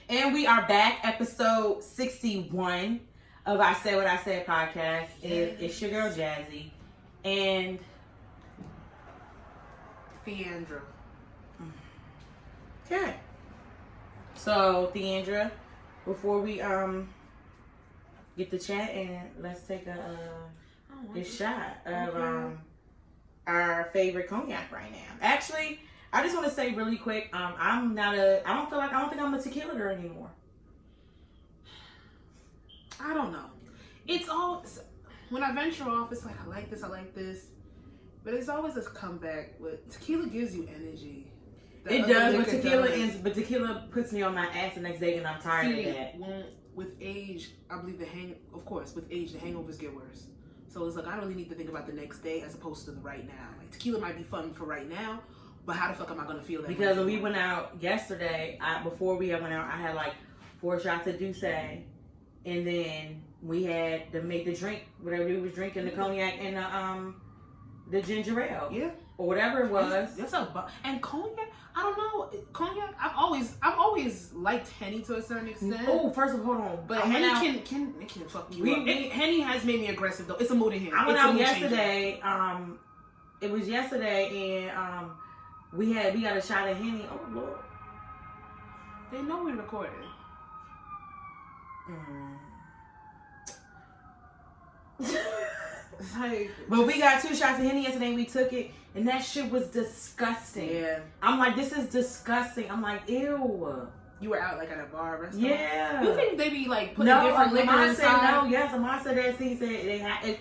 And we are back, episode 61 of I Said What I Said podcast. It's your girl Jazzy and Theandra. Okay. So Theandra, before we get the chat and let's take a shot of our favorite cognac right now. Actually, I just want to say really quick, I don't think I'm a tequila girl anymore. I don't know. It's all, when I venture off, it's like, I like this. But it's always this comeback with, tequila gives you energy. It does, but tequila puts me on my ass the next day and I'm tired of that. With age, I believe with age, the hangovers get worse. So it's like, I don't really need to think about the next day as opposed to the right now. Like, tequila might be fun for right now, but how the fuck am I going to feel that? Because when we went out yesterday, before we went out, I had like 4 shots of Douce, and then we had to make the drink, whatever we was drinking, the cognac and the ginger ale. Yeah. Or whatever it was. And cognac, I don't know. Cognac, I've always liked Henny to a certain extent. Oh, first of all, hold on. But Henny can fuck you up. Henny has made me aggressive though. It's a mood in him. I went out yesterday. It was yesterday, and we got a shot of Henny. Oh Lord. They know we recorded. But we got 2 shots of Henny yesterday and we took it and that shit was disgusting. Yeah. I'm like, this is disgusting. I'm like, ew. You were out like at a bar or restaurant? Yeah. You think they be like putting different liquor inside? No, yes, Amon said that. He said they had it.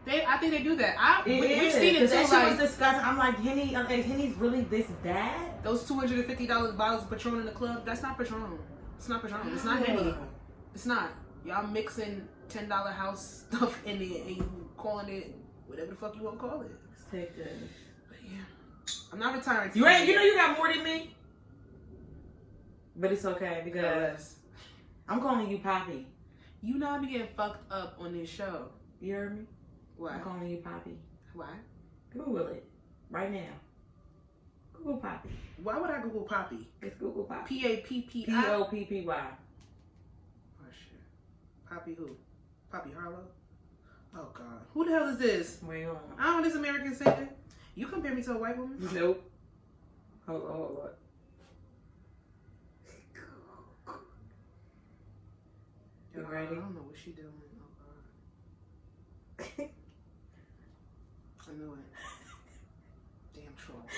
I think they do that. We've seen it too. That shit was disgusting. I'm like, Henny's really this bad? Those $250 bottles of Patron in the club, that's not Patron. It's not Patron. It's not Henny. It's not. Y'all mixing $10 house stuff in it and you calling it whatever the fuck you want to call it. Let's take this. But yeah, I'm not retiring. You know you got more than me, but it's okay because I'm calling you Poppy. You know I be getting fucked up on this show. You heard me? Why? I'm calling you Poppy. Why? Google it right now. Google Poppy. Why would I Google Poppy? It's Google Poppy. P-A-P-P-I? P-O-P-P-Y. Oh shit. Poppy who? Poppy Harlow? Oh God. Who the hell is this? Wait, hold on. I don't know this American singer. You compare me to a white woman? Nope. Hold on. You ready? I don't know what she doing. Oh God. I knew it. Damn trolls.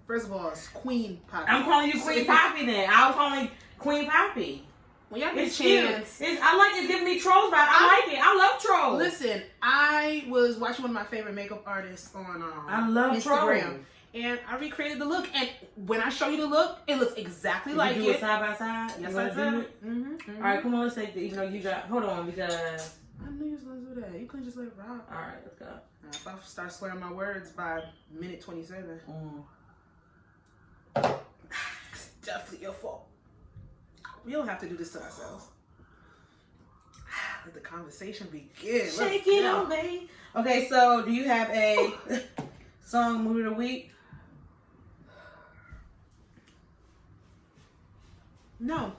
First of all, it's Queen Poppy. I'm calling you Queen Poppy then. I was calling Queen Poppy. When y'all get a chance. I like it giving me trolls vibe. I like it. I love trolls. Listen, I was watching one of my favorite makeup artists on I love Instagram. Trolls. And I recreated the look. And when I show you the look, it looks exactly like you do it side by side? Yes, you I do did. it? Mm-hmm. All right, come on. Let's take the, even though you got, hold on, because. I knew you was going to do that. You couldn't just let it rock. All right, let's go. If I start swearing my words by minute 27. It's definitely your fault. We don't have to do this to ourselves. Let the conversation begin. Shake it on me. Okay, so do you have a song mood of the week? No.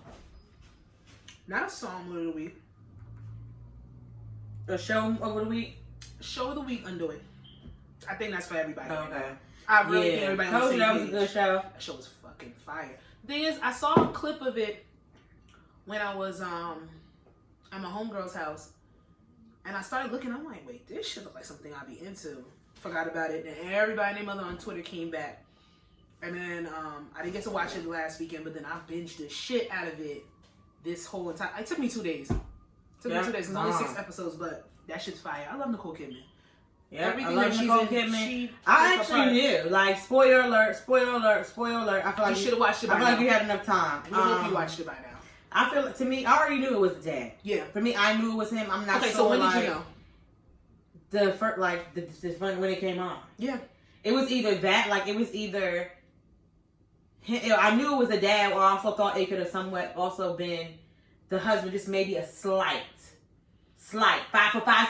Not a song mood of the week. A show of the week? Show of the week, Undo It. I think that's for everybody. Okay. I really think everybody on the same that page. was a good show. That show was fucking fire. The thing is, I saw a clip of it when I was at my homegirl's house. And I started looking, I'm like, wait, this shit look like something I'd be into. Forgot about it. Then everybody and their mother on Twitter came back. And then I didn't get to watch it last weekend, but then I binged the shit out of it this whole entire. It took me 2 days. It took me 2 days. It's only 6 episodes, but that shit's fire. I love Nicole Kidman. Yeah, everything I love Nicole Kidman. I actually knew. Like, spoiler alert. I feel like you should have watched it by now. I feel like you had enough time. I hope you watched it by now. I feel, to me, I already knew it was the dad. Yeah. For me, I knew it was him. I'm not sure. Okay, so when did you know? The first, like, the when it came on. Yeah. It was either that, like, it was either him, I knew it was a dad, or I also thought it could have somewhat also been the husband, just maybe a slight, 5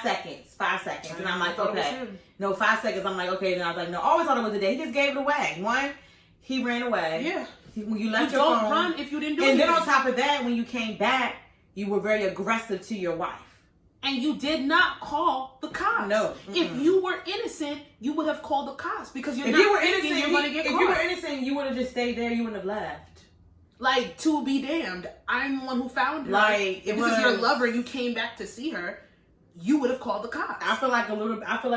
seconds, and I'm like, okay, no, 5 seconds, I'm like, okay, then I was like, no, I always thought it was a dad. He just gave it away. One, he ran away. Yeah. when you left you your don't phone, run if you didn't do it. And then on top of that, when you came back, you were very aggressive to your wife. And you did not call the cops. No. If you were innocent, you would have called the cops because you're If not you were thinking innocent, you're going to get if caught. you were innocent, you would have just stayed there. You wouldn't have left. Like, to be damned. I'm the one who found her. Like, if this is your lover and you came back to see her, you would have called the cops. I feel like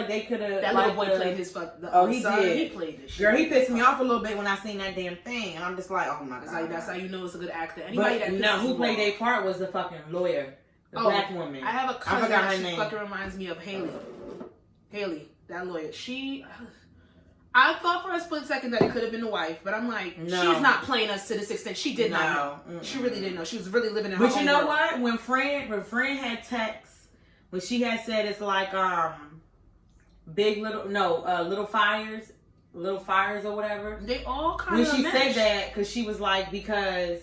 they could have. That little boy played his fuck. He son, did. He played this shit. Girl, he pissed me off a little bit when I seen that damn thing, and I'm just like, oh my god. That's how you know it's a good actor. Anybody but that no, who played their their part was the fucking lawyer, the black woman. I have a cousin I forgot that her name. fucking reminds me of Haley. Haley, that lawyer. I thought for a split second that it could have been the wife, but I'm like, no. She's not playing us to this extent. She did not know. She really didn't know. She was really living in her But you know world. what? When Fran had text, when she had said it's like little fires or whatever. They all kind of when she said that, because she was like, because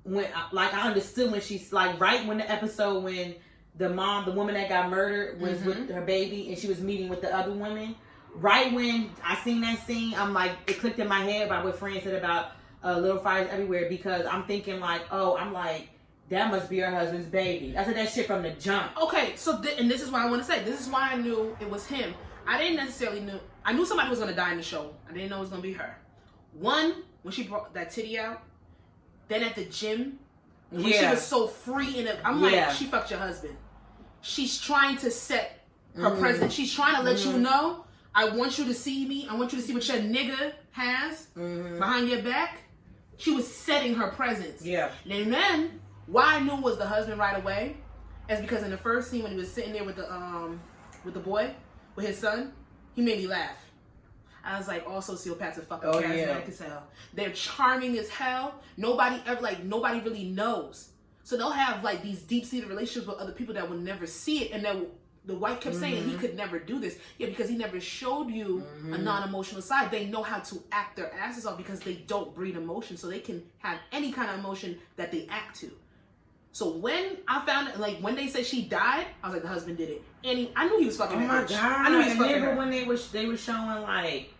when I understood when she's like right when the episode when the woman that got murdered was with her baby and she was meeting with the other women. Right when I seen that scene, I'm like, it clicked in my head about what Fran said about little fires everywhere, because I'm thinking like, that must be her husband's baby. I said that shit from the jump. Okay, so and this is what I want to say. This is why I knew it was him. I didn't necessarily know. I knew somebody was going to die in the show. I didn't know it was going to be her. One, when she brought that titty out. Then at the gym. When she was so free. I'm like, she fucked your husband. She's trying to set her presence. She's trying to let you know, I want you to see me. I want you to see what your nigga has behind your back. She was setting her presence. Yeah. And then, why I knew was the husband right away is because in the first scene when he was sitting there with the boy, with his son, he made me laugh. I was like, all sociopaths are fucking charismatic as hell. They're charming as hell. Nobody really knows. So they'll have like these deep-seated relationships with other people that will never see it. And then the wife kept saying he could never do this. Yeah, because he never showed you a non-emotional side. They know how to act their asses off because they don't breed emotion. So they can have any kind of emotion that they act to. So when I found it, like when they said she died, I was like, the husband did it. And I knew he was fucking her. Oh my god! I knew he was fucking her. When they were showing like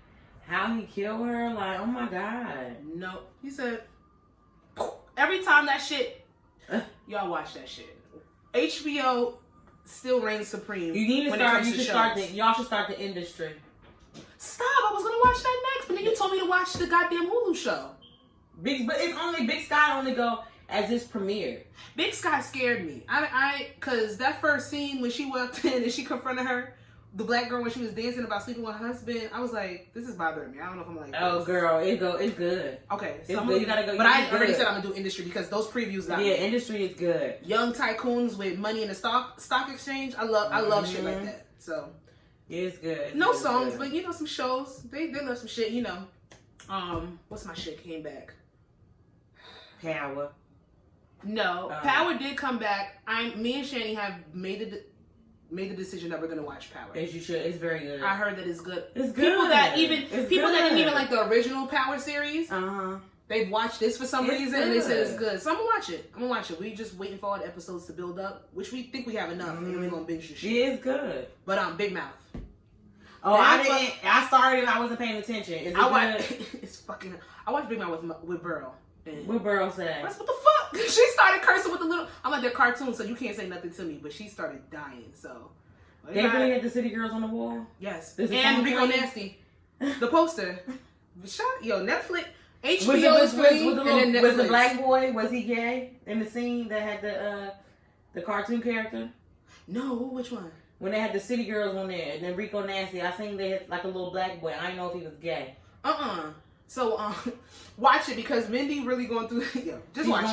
how he killed her, like, oh my god. No, he said every time that shit. Y'all watch that shit. HBO still reigns supreme. You need to start. Y'all should start the industry. Stop! I was gonna watch that next, but then you told me to watch the goddamn Hulu show. But it's only Big Sky only go as this premiere. Big Sky scared me. Cause that first scene when she walked in and she confronted her, the black girl, when she was dancing about sleeping with her husband, I was like, this is bothering me. I don't know if I'm like, oh this. Girl, it's good. Okay, so it's good. You gotta go. But I already said I'm gonna do industry because those previews got me. Industry is good. Young tycoons with money in the stock exchange. I love shit like that. So it's good. No songs, but some shows. They love some shit. What's my shit came back? Power. No, Power did come back. Me and Shani have made the decision that we're gonna watch Power. As you should. It's very good. I heard that it's good. It's good. People that didn't even like the original Power series. They've watched this for some reason and they said it's good. So I'm gonna watch it. We just waiting for all the episodes to build up, which we think we have enough, and we're gonna binge the shit. Yeah, it's good. But Big Mouth. Oh, I started. I wasn't paying attention. Is it good? It's fucking. I watched Big Mouth with Burl. What Burl said? What the fuck? She started cursing with the little. I'm like, they're cartoons, so you can't say nothing to me. But she started dying. So they really had the City Girls on the wall. Yes, and Rico Nasty, the poster. Netflix, HBO is free, and then Netflix. Was the black boy? Was he gay in the scene that had the cartoon character? No, which one? When they had the City Girls on there, and then Rico Nasty, I seen they had like a little black boy. I didn't know if he was gay. So watch it because Mindy really going through. Just watch it.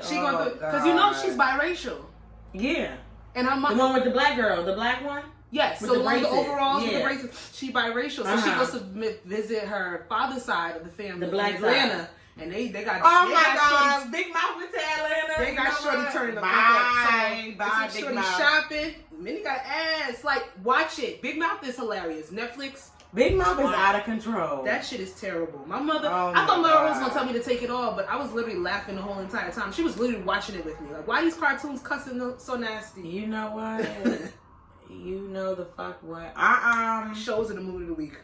She going through because she's biracial. Yeah. And the one with the black girl, the black one. Yes. So the one with the overalls with the braces. She biracial, so she goes to visit her father's side of the family, the black Atlanta, side. and they got. Oh my God! Big Mouth went to Atlanta. They got Shorty turning the fuck up. Bye, Big Mouth. Shopping. Minnie got ass. Like, watch it. Big Mouth is hilarious. Netflix. Big Mouth is out of control. That shit is terrible. My mother, I thought Mother was gonna tell me to take it off, but I was literally laughing the whole entire time. She was literally watching it with me. Like, why these cartoons cussing so nasty? You know what? You know the fuck what? Shows in the movie of the week.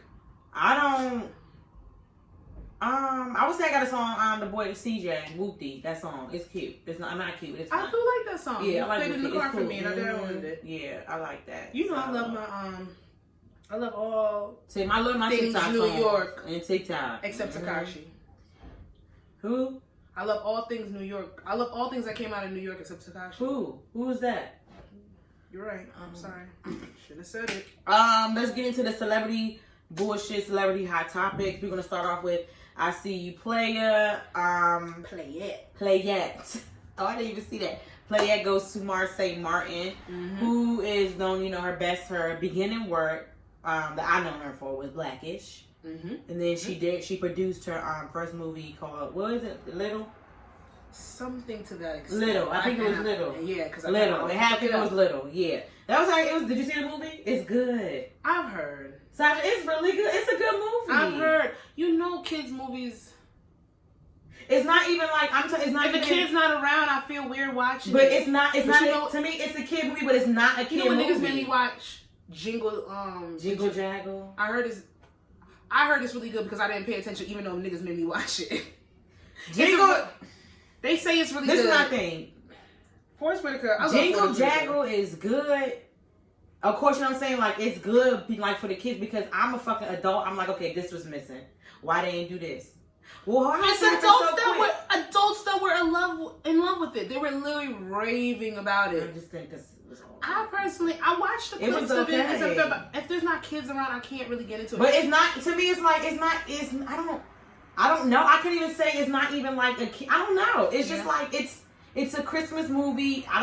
I don't. I would say I got a song, the boy CJ, Whoopty. That song, it's cute. It's not cute. It's I fine. do like that song. Yeah, I like played it in the Whoopty. car It's for cool. me, and I downloaded it. Yeah, I like that. You know, I love my I love all I love my things TikTok New songs York and TikTok except Tekashi. Who? I love all things New York. I love all things that came out of New York except Tekashi. Who? Who is that? You're right. I'm sorry. Shouldn't have said it. Let's get into the celebrity bullshit, celebrity hot topics. We're gonna start off with I See You Playa. Playette. Oh, I didn't even see that. Playette goes to Marseille Martin, who is known, her beginning work that I known her for was Blackish. And then she produced her first movie called, what is it, Little? Something to that extent. Little. I think it was Little. Yeah, because Little. It was Little. Yeah. That was like, did you see the movie? It's good. I've heard. Sasha, it's really good. It's a good movie. I've heard. Kids' movies. It's not even like it's not. If the kid's not around, I feel weird watching. But it's not. It's not. To me, it's a kid movie, but it's not a kid movie. Niggas made me watch Jingle Jaggle. I heard it's really good because I didn't pay attention, even though niggas made me watch it. Jingle. They say it's really good. This is my thing. Forrest Whitaker. Jingle Jaggle is good. Of course, you know what I'm saying? Like, it's good, like, for the kids because I'm a fucking adult. I'm like, okay, this was missing. Why they didn't do this? Well, it's adults that were in love with it. They were literally raving about it. I just think this was all I watched the clips of it. If there's not kids around, I can't really get into it. But it's not, to me, it's like, I don't know. I can't even say it's not even like a kid. I don't know. It's just like, it's a Christmas movie. I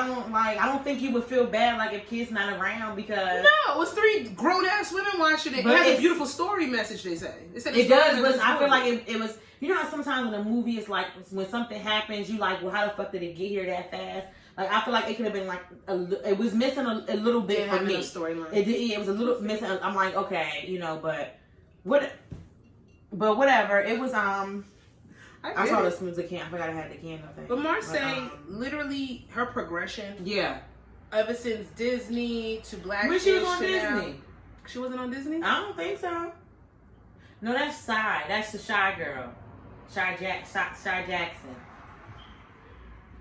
don't think you would feel bad like if kids not around because no, it's 3 grown ass women watching it. It has a beautiful story message. They say it does, but I feel like it was. You know how sometimes when a movie is like when something happens, you like, well, how the fuck did it get here that fast? Like I feel like it could have been like it was missing a little bit for me. It was a little missing. I'm like, okay, but whatever. It was I saw this music can. I forgot I had the candle thing. But Marseille, literally, her progression. Yeah. Ever since Disney to Black. When she was on Disney. She wasn't on Disney? I don't think so. No, that's Shy. That's the Shy girl. Shy Jackson.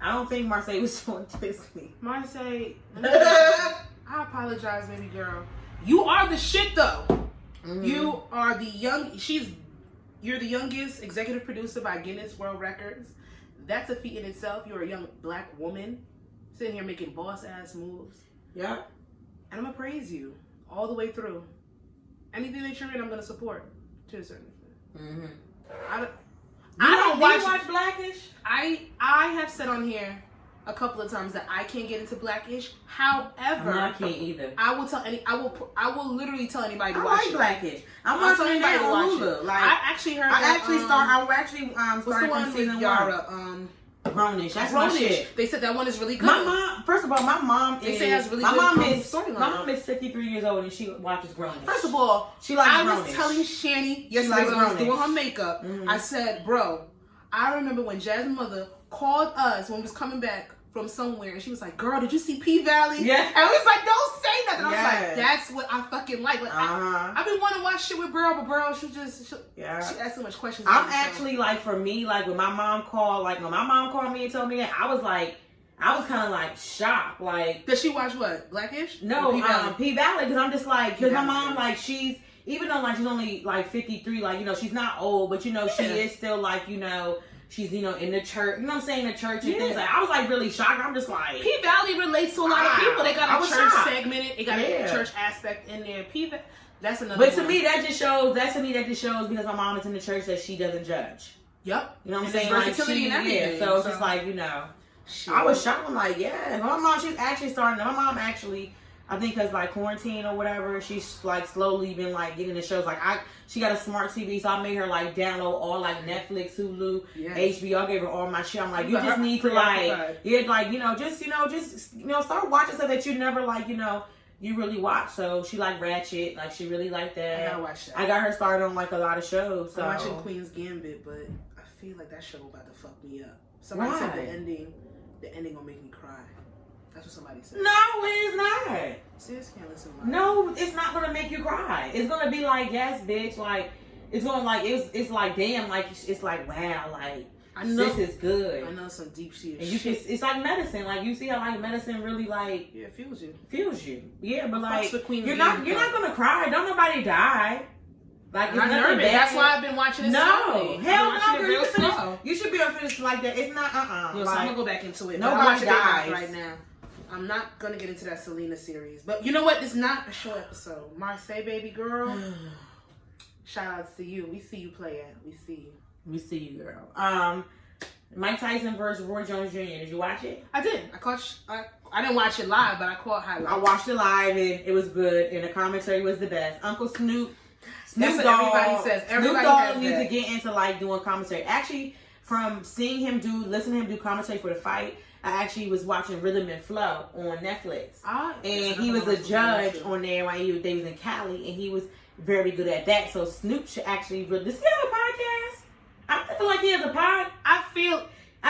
I don't think Marseille was on Disney. Marseille. I apologize, baby girl. You are the shit, though. You are You're the youngest executive producer by Guinness World Records. That's a feat in itself. You're a young black woman sitting here making boss ass moves. Yeah. And I'm gonna praise you all the way through. Anything that you're in, I'm gonna support to a certain extent. I don't watch Blackish. I have said on here a couple of times that I can't get into Blackish. However, I can't either. I will literally tell anybody to watch it. I like Blackish. I'm watching anybody to watch it. Like, I actually heard. I'm starting from season Yara, 1. Grownish. That's Grownish. my shit. They said that one is really good. My mom. First of all, my mom is. They say has really my good mom is 53 years old and she watches Grownish. First of all, she likes I Grownish. was telling Shani yesterday when I was doing her makeup. I said, bro, I remember when Jazz's mother called us when we was coming back from somewhere and she was like, girl, did you see P-Valley? Yeah. And we was like, don't say nothing. I was like, that's what I fucking like. I've been wanting to watch shit with Burl, but Burl, she asked so much questions. I'm actually like, for me, like when my mom called me and told me that, I was kind of like shocked. Like, does she watch what? Blackish? No, P-Valley, because I'm just like, because my mom, like, even though like she's only like 53, like, she's not old, but she is still like, she's, in the church, you know what I'm saying, the church and things like. I was like really shocked. I'm just like, P-Valley relates to a lot of people. They got a church segment. They got a church aspect in there. That's another. But to me, that just shows because my mom is in the church that she doesn't judge. Yep. You know what I'm saying? Versatility and everything. So it's just like, I was shocked. I'm like, yeah. My mom, she's actually starting. My mom actually, I think because like quarantine or whatever, she's like slowly been like getting the shows. Like she got a smart TV, so I made her like download all like Netflix, Hulu, HBO. I gave her all my shit. I'm like, you just need to just start watching stuff that you never like, you really watch. So she like Ratchet, like she really liked that. I gotta watch that. I got her started on like a lot of shows. So. I'm watching Queen's Gambit, but I feel like that show about to fuck me up. Somebody said the ending gonna make me cry. That's what somebody said. No, it is not. Sis can't listen to No, it's not gonna make you cry. It's gonna be like, yes, bitch, like, It's going like it's like damn, like it's like wow, like I know this is good. I know some deep shit. And you can, it's like medicine. Like you see how like medicine really like fuels you. Fuels you. Yeah, but like you're not gonna cry. Don't nobody die. Like it's I'm nothing nervous. bad. That's why I've been watching it slowly. Hell no, girl. You should be unfinished like that. It's not Yo, so I'm gonna go back into it. Nobody dies right now. I'm not gonna get into that Selena series. But you know what? It's not a short episode. Marseille, baby girl. Shout outs to you. We see you play it. We see you. We see you, girl. Mike Tyson versus Roy Jones Jr. Did you watch it? I did. I didn't watch it live, but I caught highlights. I watched it live and it was good. And the commentary was the best. Uncle Snoop That's what Dogg, everybody says. Everybody Snoop Dogg has needs that. to get into like doing commentary. Actually, from seeing him listening to him do commentary for the fight, I actually was watching Rhythm and Flow on Netflix. And he was a judge on there while they was in Cali, and he was very good at that. So Snoop should actually, does he have a podcast? I feel like he has a pod. I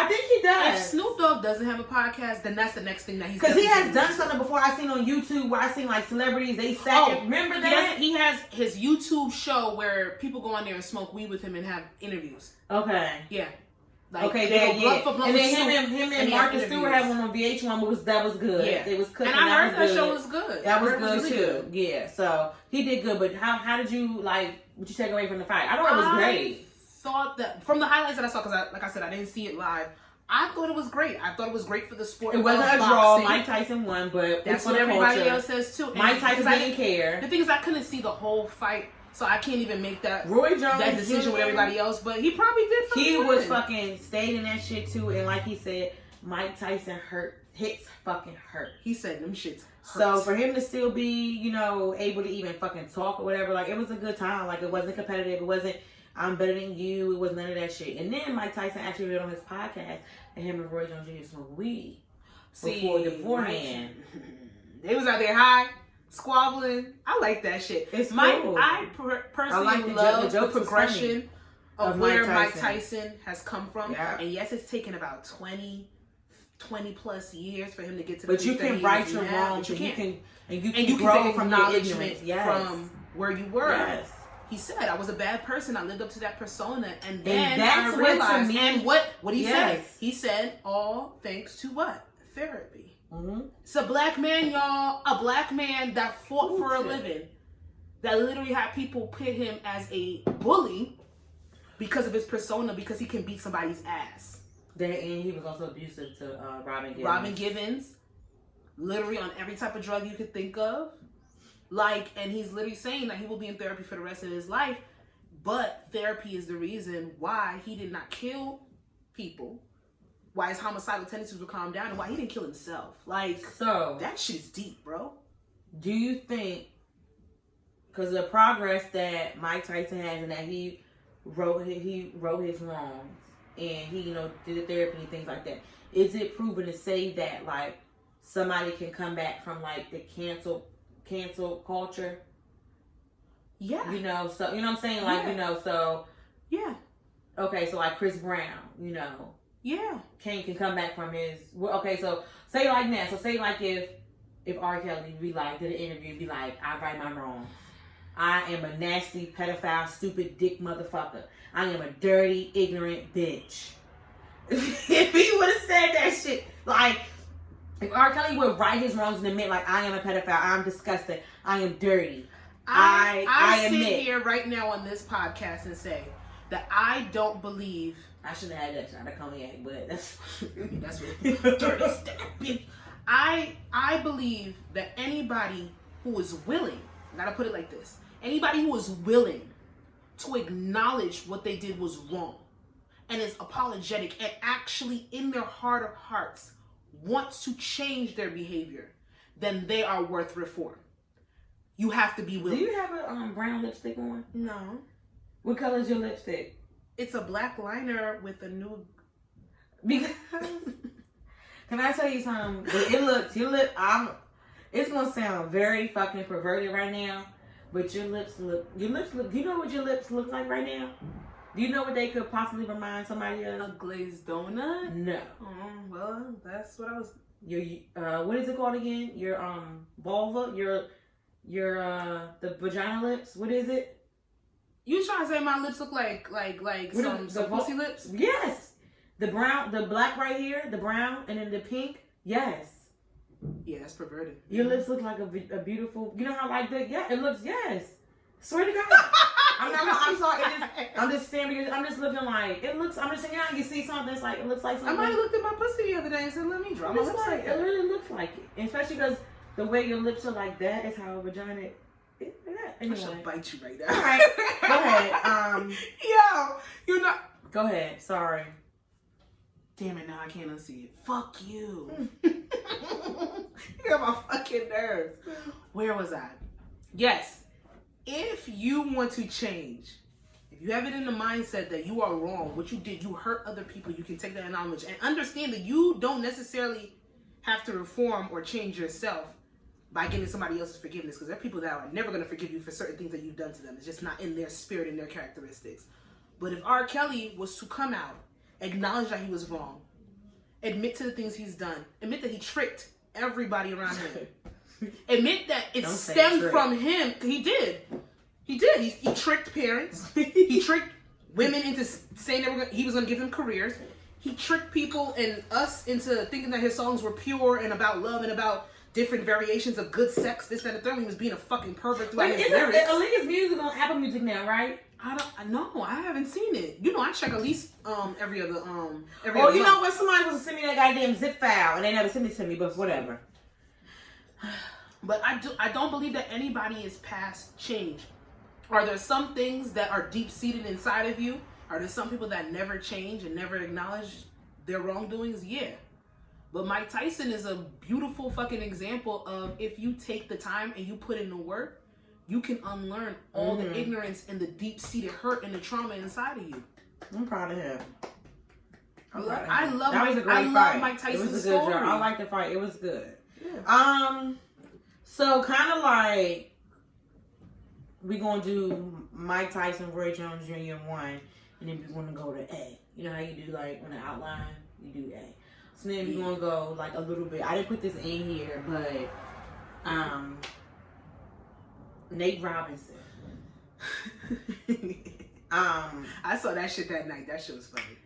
think he does. If Snoop Dogg doesn't have a podcast, then that's the next thing that he's because he has done something before. I seen on YouTube where I seen like celebrities they sat. Remember that he has his YouTube show where people go on there and smoke weed with him and have interviews. Okay. Yeah. Like, okay, and then him and Martha Stewart had one on VH1, that was good. Yeah, it was cooking. And I heard that show was good. That was good too. Yeah, so he did good. But how did you like? What you take away from the fight? I thought it was great. Thought that from the highlights that I saw, because like I said, I didn't see it live. I thought it was great. I thought it was great for the sport. It wasn't a draw. Mike Tyson won, but that's what everybody else says too. Mike Tyson didn't care. The thing is, I couldn't see the whole fight, so I can't even make that that decision with everybody else. But he probably did. He was fucking stayed in that shit too, and like he said, Mike Tyson hits fucking hurt. He said them shits hurt. So for him to still be, able to even fucking talk or whatever, like it was a good time. Like it wasn't competitive. It wasn't I'm better than you. It was none of that shit. And then Mike Tyson actually did on his podcast and him and Roy Jones Jr. smoked weed beforehand. They was out there high, squabbling. I like that shit. It's cool. I personally love the progression of where Mike Tyson has come from. Yeah. And yes, it's taken about 20 plus years for him to get to the place. But you can right your wrongs. You can grow from acknowledgement from where you were. Yes. He said, I was a bad person. I lived up to that persona. And then I realized. And what he said? He said, all thanks to what? Therapy. Mm-hmm. It's a black man, y'all. A black man that fought for a living. That literally had people pit him as a bully because of his persona, because he can beat somebody's ass. And he was also abusive to Robin Givens. Robin Givens. Literally on every type of drug you could think of. And he's literally saying that he will be in therapy for the rest of his life, but therapy is the reason why he did not kill people, why his homicidal tendencies will calm down, and why he didn't kill himself. So that shit's deep, bro. Do you think, because the progress that Mike Tyson has and that he wrote his wrongs and he did the therapy and things like that, is it proven to say that somebody can come back from the cancel culture? Yeah. So you know what I'm saying? So yeah. Okay, so Chris Brown, yeah. Can come back from his okay, so say that. So say if R. Kelly did an interview, be like, I right my wrongs. I am a nasty, pedophile, stupid dick motherfucker. I am a dirty, ignorant bitch. If he would have said that shit, if R. Kelly would right his wrongs and admit, I am a pedophile, I'm disgusting, I am dirty. I admit. sit here right now on this podcast and say that I don't believe. I shouldn't have had that shot of cognac, but that's what dirty bitch. I believe that anybody who is willing, I gotta put it like this, anybody who is willing to acknowledge what they did was wrong and is apologetic and actually in their heart of hearts wants to change their behavior, then they are worth reform. You have to be willing. Do you have a brown lipstick on? No. What color is your lipstick? It's a black liner with a new. Because can I tell you something? It's gonna sound very fucking perverted right now, but your lips look. Do you know what your lips look like right now? Do you know what they could possibly remind somebody of? A glazed donut? No. Well, that's what I was. What is it called again? Your vulva, your the vagina lips. What is it? You trying to say my lips look like some pussy lips? Yes. The brown, the black right here, the brown, and then the pink. Yes. Yeah, that's perverted. Your lips look like a beautiful. You know how like that? Yeah, it looks. Yes. Swear to God. I'm sorry. I'm just saying because I'm just looking like it looks. I'm just saying, you know, you see something. It's like it looks like something. I might have looked at my pussy the other day and said, "Let me draw my lips like that." It really looks like it, and especially because the way your lips are like that is how a vagina. Anyway. I should bite you right now. All right, go ahead. Yo, you're not. Go ahead. Sorry. Damn it! Now I can't unsee it. Fuck you. You got my fucking nerves. Where was I? Yes. If you want to change, if you have it in the mindset that you are wrong, what you did, you hurt other people, you can take that knowledge and understand that you don't necessarily have to reform or change yourself by getting somebody else's forgiveness, because there are people that are never going to forgive you for certain things that you've done to them. It's just not in their spirit and their characteristics. But if R. Kelly was to come out, acknowledge that he was wrong, admit to the things he's done, admit that he tricked everybody around him, admit that it stemmed from him. He did. He tricked parents. He tricked women into saying he was going to give them careers. He tricked people and us into thinking that his songs were pure and about love and about different variations of good sex. This, that, and the third. He was being a fucking pervert throughout his lyrics. Aaliyah's music on Apple Music now, right? I know. I haven't seen it. You know, I check at least every other you month. know what? Somebody was to send me that goddamn zip file and they never sent it to me, but whatever. But I don't believe that anybody is past change. Are there some things that are deep-seated inside of you? Are there some people that never change and never acknowledge their wrongdoings? Yeah. But Mike Tyson is a beautiful fucking example of if you take the time and you put in the work, you can unlearn all the ignorance and the deep-seated hurt and the trauma inside of you. I'm proud of him. I love Mike Tyson's it was a good story. Job. I like the fight. It was good. Yeah. So kind of like we gonna do Mike Tyson, Roy Jones Jr. 1, and then we gonna go to A. You know how you do like on the outline, you do A. So then we're gonna go like a little bit. I didn't put this in here, but Nate Robinson. I saw that shit that night. That shit was funny.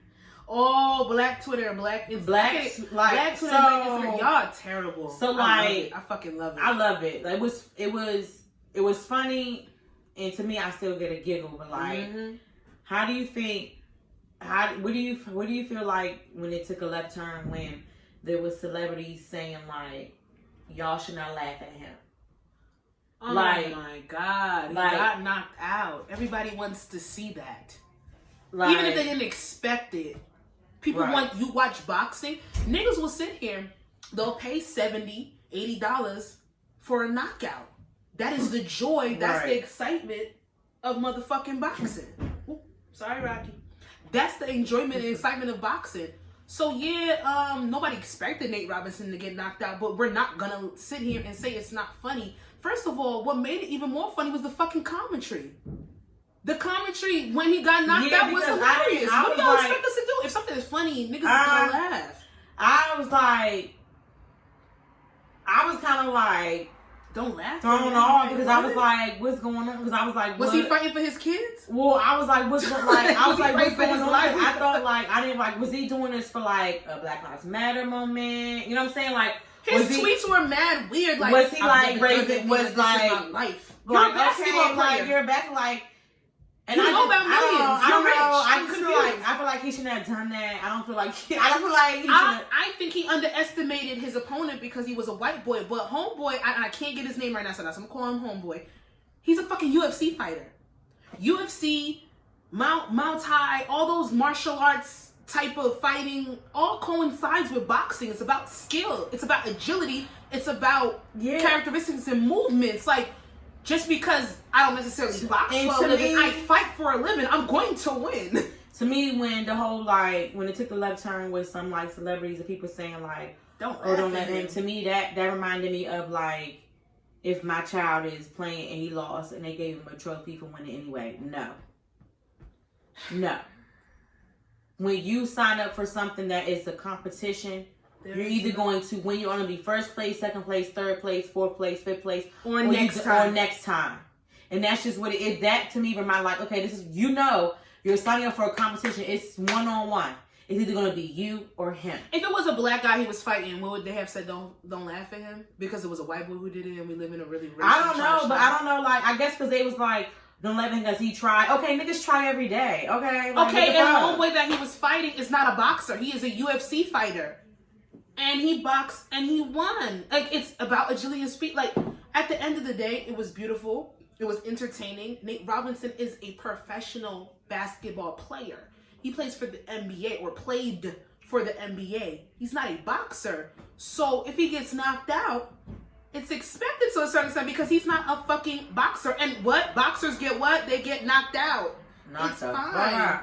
Oh, Black Twitter and Black Twitter and Black Instagram. Y'all terrible. So like, I fucking love it. I love it. Like, it was funny, and to me, I still get a giggle. But like, how do you think? What do you feel like when it took a left turn when there was celebrities saying like, y'all should not laugh at him? Oh my God, he got knocked out. Everybody wants to see that, even if they didn't expect it. People you watch boxing, niggas will sit here, they'll pay $70, $80 for a knockout. That is the joy, that's the excitement of motherfucking boxing. Ooh, sorry, Rocky. That's the enjoyment and excitement of boxing. So yeah, nobody expected Nate Robinson to get knocked out, but we're not gonna sit here and say it's not funny. First of all, what made it even more funny was the fucking commentary. The commentary when he got knocked out was hilarious. What do y'all expect us to do? If something is funny, niggas is gonna laugh. I was kind of like, don't laugh. Thrown off because I was like, what's going on? Because I was like, was he fighting for his kids? Well, I was like, what's going on? What's going on? I thought like, I didn't like, was he doing this for like a Black Lives Matter moment? You know what I'm saying? Like, his tweets were mad weird. Like, was he like raising? Was like life? Like, okay, like you're back like. And you know about millions. I don't know. I feel like he shouldn't have done that. I don't feel like he should have. I think he underestimated his opponent because he was a white boy. But homeboy, I can't get his name right now, so I'm gonna call him homeboy. He's a fucking UFC fighter. UFC, Muay Thai, all those martial arts type of fighting all coincides with boxing. It's about skill. It's about agility. It's about characteristics and movements. Like, just because I don't necessarily box for a living, I fight for a living, I'm going to win. To me, when the whole, like, when it took the left turn with some, like, celebrities and people saying, like, don't let him. To me, that reminded me of, like, if my child is playing and he lost and they gave him a trophy for winning anyway. No. When you sign up for something that is a competition, you're either going to win. You're going to be first place, second place, third place, fourth place, fifth place, or next time. Or next time. And that's just what it is. That to me remind like, okay, this is, you know, you're signing up for a competition. It's one-on-one. It's either going to be you or him. If it was a black guy he was fighting, what would they have said? Don't laugh at him because it was a white boy who did it, and we live in a really racist. I don't know, but I don't know. Like, I guess because they was like, don't laugh at him because he tried. Okay, niggas try every day. Okay. Like, okay, and the homeboy that he was fighting is not a boxer. He is a UFC fighter, and he boxed and he won. Like, it's about agility and speed. Like, at the end of the day, it was beautiful. It was entertaining. Nate Robinson is a professional basketball player. He plays for the NBA or played for the NBA. He's not a boxer. So if he gets knocked out, it's expected to a certain extent because he's not a fucking boxer. And what? Boxers get what? They get knocked out. It's fine.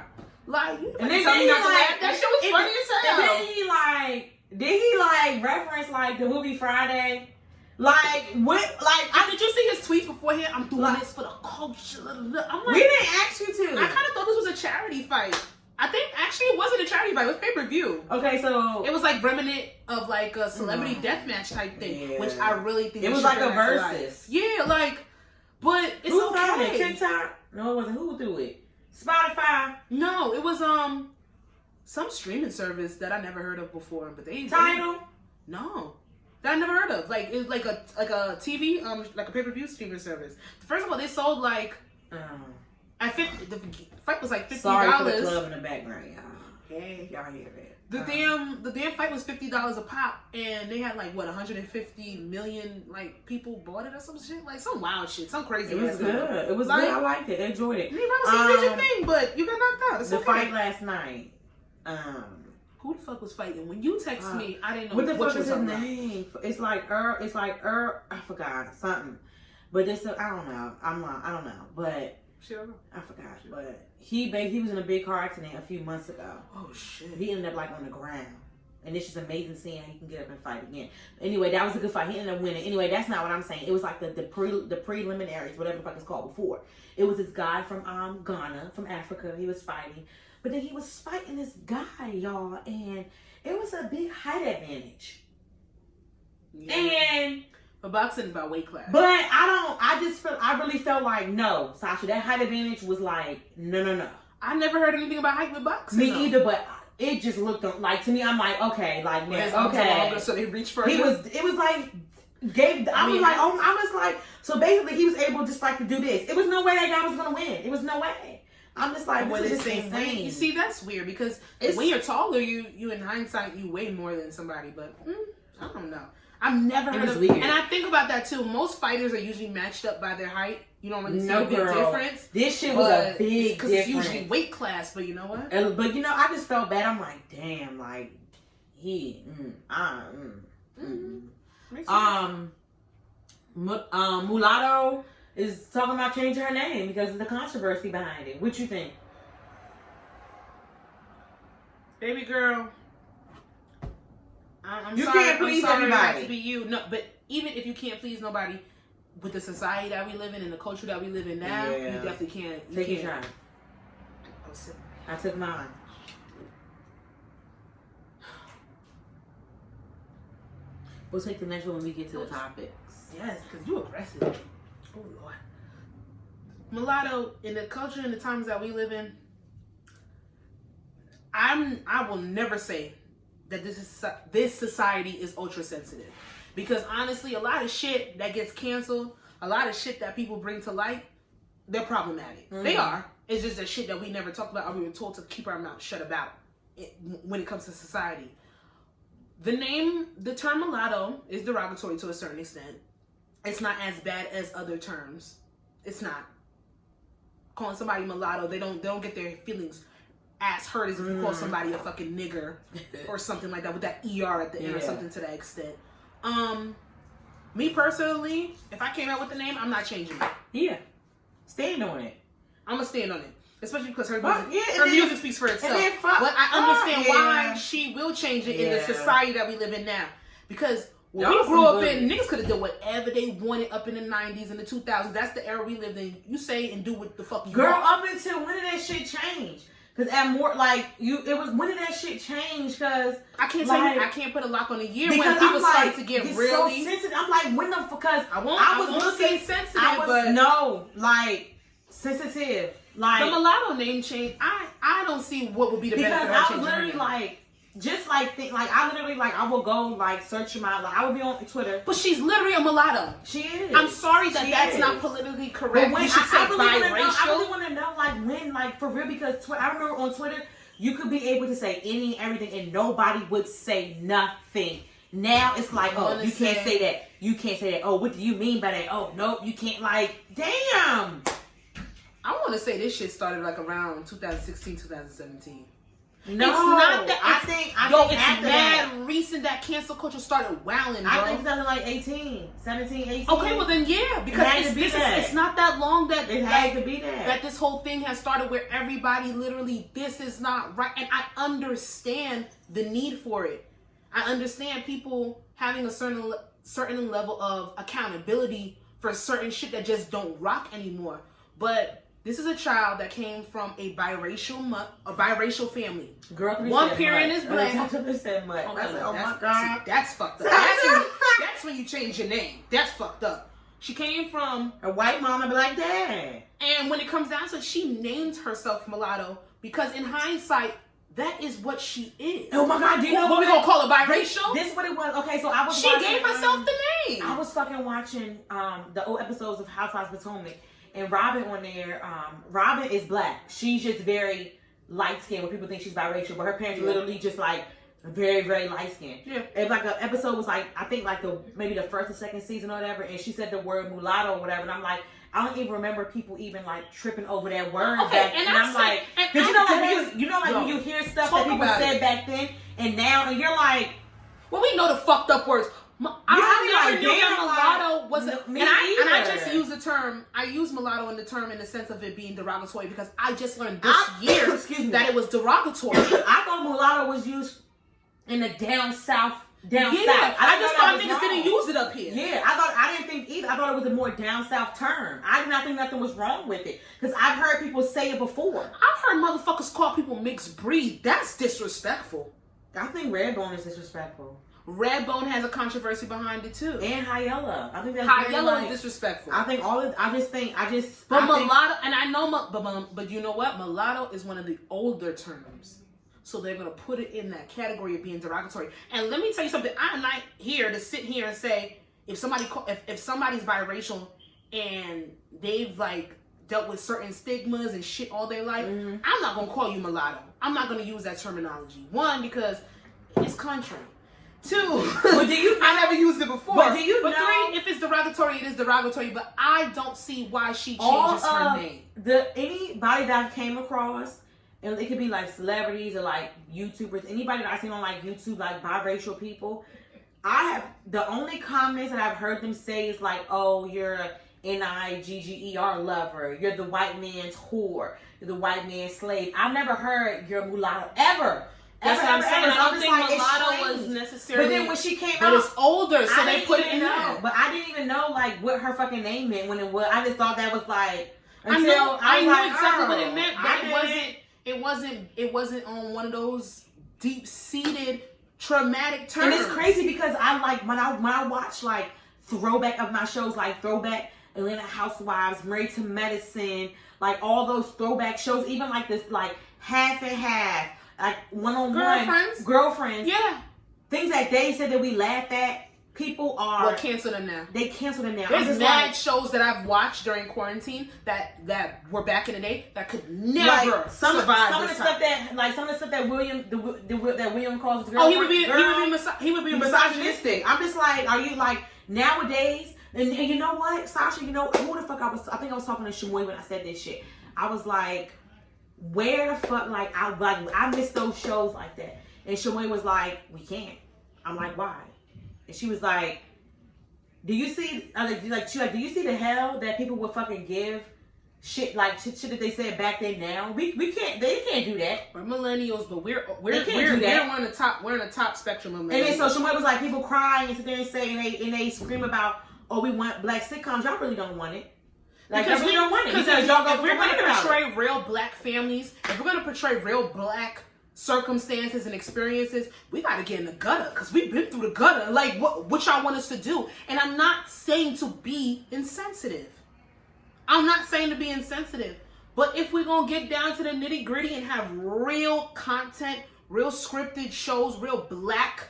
Like, and then he like, that shit was funny as hell. And then did he like reference like the movie Friday? Like what? Like, did you see his tweets beforehand? I'm doing this for the culture. I'm like, we didn't ask you to. I kind of thought this was a charity fight. I think actually it wasn't a charity fight. It was pay-per-view. Okay, so it was like remnant of like a celebrity deathmatch type thing, which I really think it was like a versus. Yeah, like, but it's who okay. found it? TikTok? No, it wasn't. Who threw it? Spotify? No, it was some streaming service that I never heard of before. But Tidal? No, that I never heard of. Like it was like a TV like a pay-per-view streaming service. First of all, they sold like I think the fight was like $50. Sorry for the club in the background, y'all. Hey, y'all hear that? The damn fight was $50 a pop, and they had like what 150 million like people bought it or some shit, like some wild shit, some crazy. It was good. It was like, good. I liked it. I enjoyed it. You probably did your thing, but you got knocked out. It's the okay. fight last night. Who the fuck was fighting? When you text me, I didn't know what the fuck is his name. It's like I forgot something, but this I don't know. I don't know, but. I forgot, but he was in a big car accident a few months ago. Oh shit! He ended up like on the ground, and it's just amazing seeing how he can get up and fight again. Anyway, that was a good fight. He ended up winning. Anyway, that's not what I'm saying. It was like the preliminaries, whatever the fuck it's called before. It was this guy from Ghana, from Africa. He was fighting, but then he was fighting this guy, y'all, and it was a big height advantage. Yeah. And. But boxing is about weight class. But I really felt like, no, Sasha, that height advantage was like, no. I never heard anything about height with boxing. Me either, but it just looked like, to me, I'm like, okay, like, man, okay. Longer, so they reached further. It was like, I was like, so basically he was able just like to do this. It was no way that guy was going to win. It was no way. I'm just like, this is just insane. You see, that's weird because when you're taller, you in hindsight, you weigh more than somebody, but I don't know. I've never heard of it. And I think about that too. Most fighters are usually matched up by their height. You don't really see a big difference. This shit was a big difference. Because it's usually weight class, but you know what? But you know, I just felt bad. I'm like, damn, like, Mulatto is talking about changing her name because of the controversy behind it. What you think? Baby girl. I'm you sorry, can't please everybody. Not to be you. No, but even if you can't please nobody, with the society that we live in and the culture that we live in now, you definitely can't. Take your time. I took mine. We'll take the next one when we get to the topics. Yes, because you're aggressive. Oh Lord. Mulatto, in the culture and the times that we live in, I will never say that this society is ultra sensitive, because honestly, a lot of shit that gets canceled, a lot of shit that people bring to light, they're problematic. They are. It's just that shit that we never talked about, or we were told to keep our mouth shut about when it comes to society. The term mulatto is derogatory to a certain extent. It's not as bad as other terms. It's not. Calling somebody mulatto, they don't get their feelings as hurt as if you call somebody a fucking nigger or something like that with that ER at the end or something to that extent. Me personally, if I came out with the name, I'm not changing it. Yeah. Stand on it. I'm gonna stand on it. Especially because her music speaks for itself. But I understand why she will change it in the society that we live in now. Because when we grew up in, niggas could have done whatever they wanted up in the 90s and the 2000s. That's the era we lived in. You say and do what the fuck you want. Girl, up until when did that shit change? Cause at more like it was when did that shit change? Cause I can't tell you, I can't put a lock on a year when because people I'm like, start to get really so sensitive. I'm like, when the because I was looking sensitive, but no, like sensitive, like the mulatto name change. I don't see what would be the benefit of because I changing was literally her name. like. Just like I literally like I will go like search my like I would be on Twitter. But she's literally a mulatto. She is. I'm sorry that that's not politically correct. When, you should say I really biracial. want to know like when like for real because I remember on Twitter you could be able to say any everything and nobody would say nothing. Now it's like oh you can't say that. You can't say that. Oh what do you mean by that? Oh no you can't like damn. I want to say this shit started like around 2016, 2017. No, it's not that. I think it's mad recent that cancel culture started wilding, bro. I think 2018, 17, 18. Okay, well then yeah, because it's not that long that it had to be that this whole thing has started where everybody literally this is not right, and I understand the need for it. I understand people having a certain level of accountability for certain shit that just don't rock anymore, but. This is a child that came from a biracial family. Girl, one parent is black. I said, oh my God. That's fucked up. That's when you change your name. That's fucked up. She came from a white mom and black dad. And when it comes down to it, she named herself mulatto because in hindsight, that is what she is. Oh my God, do you know what we gonna call her biracial? This is what it was. Okay, so I was She gave herself the name. I was fucking watching the old episodes of Housewives of Potomac. And Robin on there, Robin is black. She's just very light skinned where people think she's biracial, but her parents are literally just like very, very light skinned. Yeah. And like an episode was like, I think like maybe the first or second season or whatever, and she said the word mulatto or whatever, and I'm like, I don't even remember people even like tripping over that word back. And I'm like, because you know when you hear stuff that people said back then and now, and you're like, well, we know the fucked up words. I never knew that mulatto was and I just use the term. I use mulatto in the term in the sense of it being derogatory because I just learned this year that it was derogatory. I thought mulatto was used in the down south. I just thought niggas didn't use it up here. Yeah, I didn't think either. I thought it was a more down south term. I did not think nothing was wrong with it because I've heard people say it before. I've heard motherfuckers call people mixed breed. That's disrespectful. I think Redbone is disrespectful. Redbone has a controversy behind it too, and Hyella. I think that's Hyella is disrespectful. I think all of. But mulatto, and I know, but you know what? Mulatto is one of the older terms, so they're gonna put it in that category of being derogatory. And let me tell you something. I'm not here to sit here and say if somebody's biracial and they've like dealt with certain stigmas and shit all their life. Mm-hmm. I'm not gonna call you mulatto. I'm not gonna use that terminology. One, because it's country. Two, but do you know, I never used it before. But do you know? Three, if it's derogatory, it is derogatory. But I don't see why she changes her name. Anybody that I've came across, and it could be like celebrities or like YouTubers, anybody that I've seen on like YouTube, like biracial people, the only comments that I've heard them say is like, "Oh, you're a NIGGER lover. You're the white man's whore. You're the white man's slave." I've never heard you're mulatto ever. That's what I'm saying. I don't think mulatto was necessarily. But then when she came out, but it's older, so they put it in there. But I didn't even know like what her fucking name meant when it was. I just thought that was like. I knew exactly what it meant, but it wasn't on one of those deep-seated traumatic terms. And it's crazy because I like when I watch like throwback of my shows, like Throwback Atlanta Housewives, Married to Medicine, like all those throwback shows, even like this like Half and Half. Like one-on-one girlfriends, yeah. Things that they said that we laughed at, people are cancel them now. They cancel them now. There's mad shows that I've watched during quarantine that were back in the day that could never survive some of the stuff that William that William calls his girl. Oh, he would be misogynistic. I'm just like, are you like nowadays? And you know what, Sasha? You know who the fuck I was? I think I was talking to Shamoy when I said this shit. I was like, where the fuck, I miss those shows like that. And Shamoy was like, we can't. I'm like, why? And she was like, do you see, do you see the hell that people would fucking give shit that they said back then now? We can't, they can't do that. We're millennials, but we're on the top spectrum of millennials. And then so Shamoy was like, people cry and sit there and say, and they scream about, oh, we want black sitcoms. Y'all really don't want it. Like, because we don't want it. Because y'all if we're going to portray real black families, if we're going to portray real black circumstances and experiences, we got to get in the gutter because we've been through the gutter. Like, what y'all want us to do? And I'm not saying to be insensitive. I'm not saying to be insensitive. But if we're going to get down to the nitty gritty and have real content, real scripted shows, real black,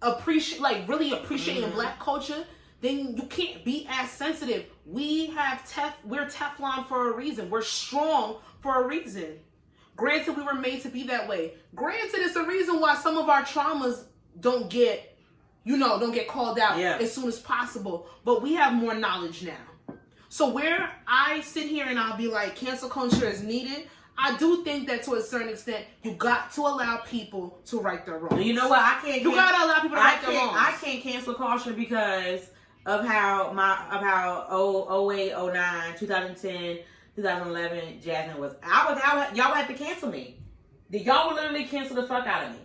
really appreciating black culture, then you can't be as sensitive. We're Teflon for a reason. We're strong for a reason. Granted, we were made to be that way. Granted, it's a reason why some of our traumas don't get called out as soon as possible. But we have more knowledge now. So where I sit here and I'll be like, cancel culture is needed, I do think that to a certain extent, you got to allow people to right their wrongs. You know what? You gotta allow people to right their wrongs. I can't cancel culture because of how 08, 09, 2010, 2011 Jasmine was. Y'all would have to cancel me. Y'all would literally cancel the fuck out of me.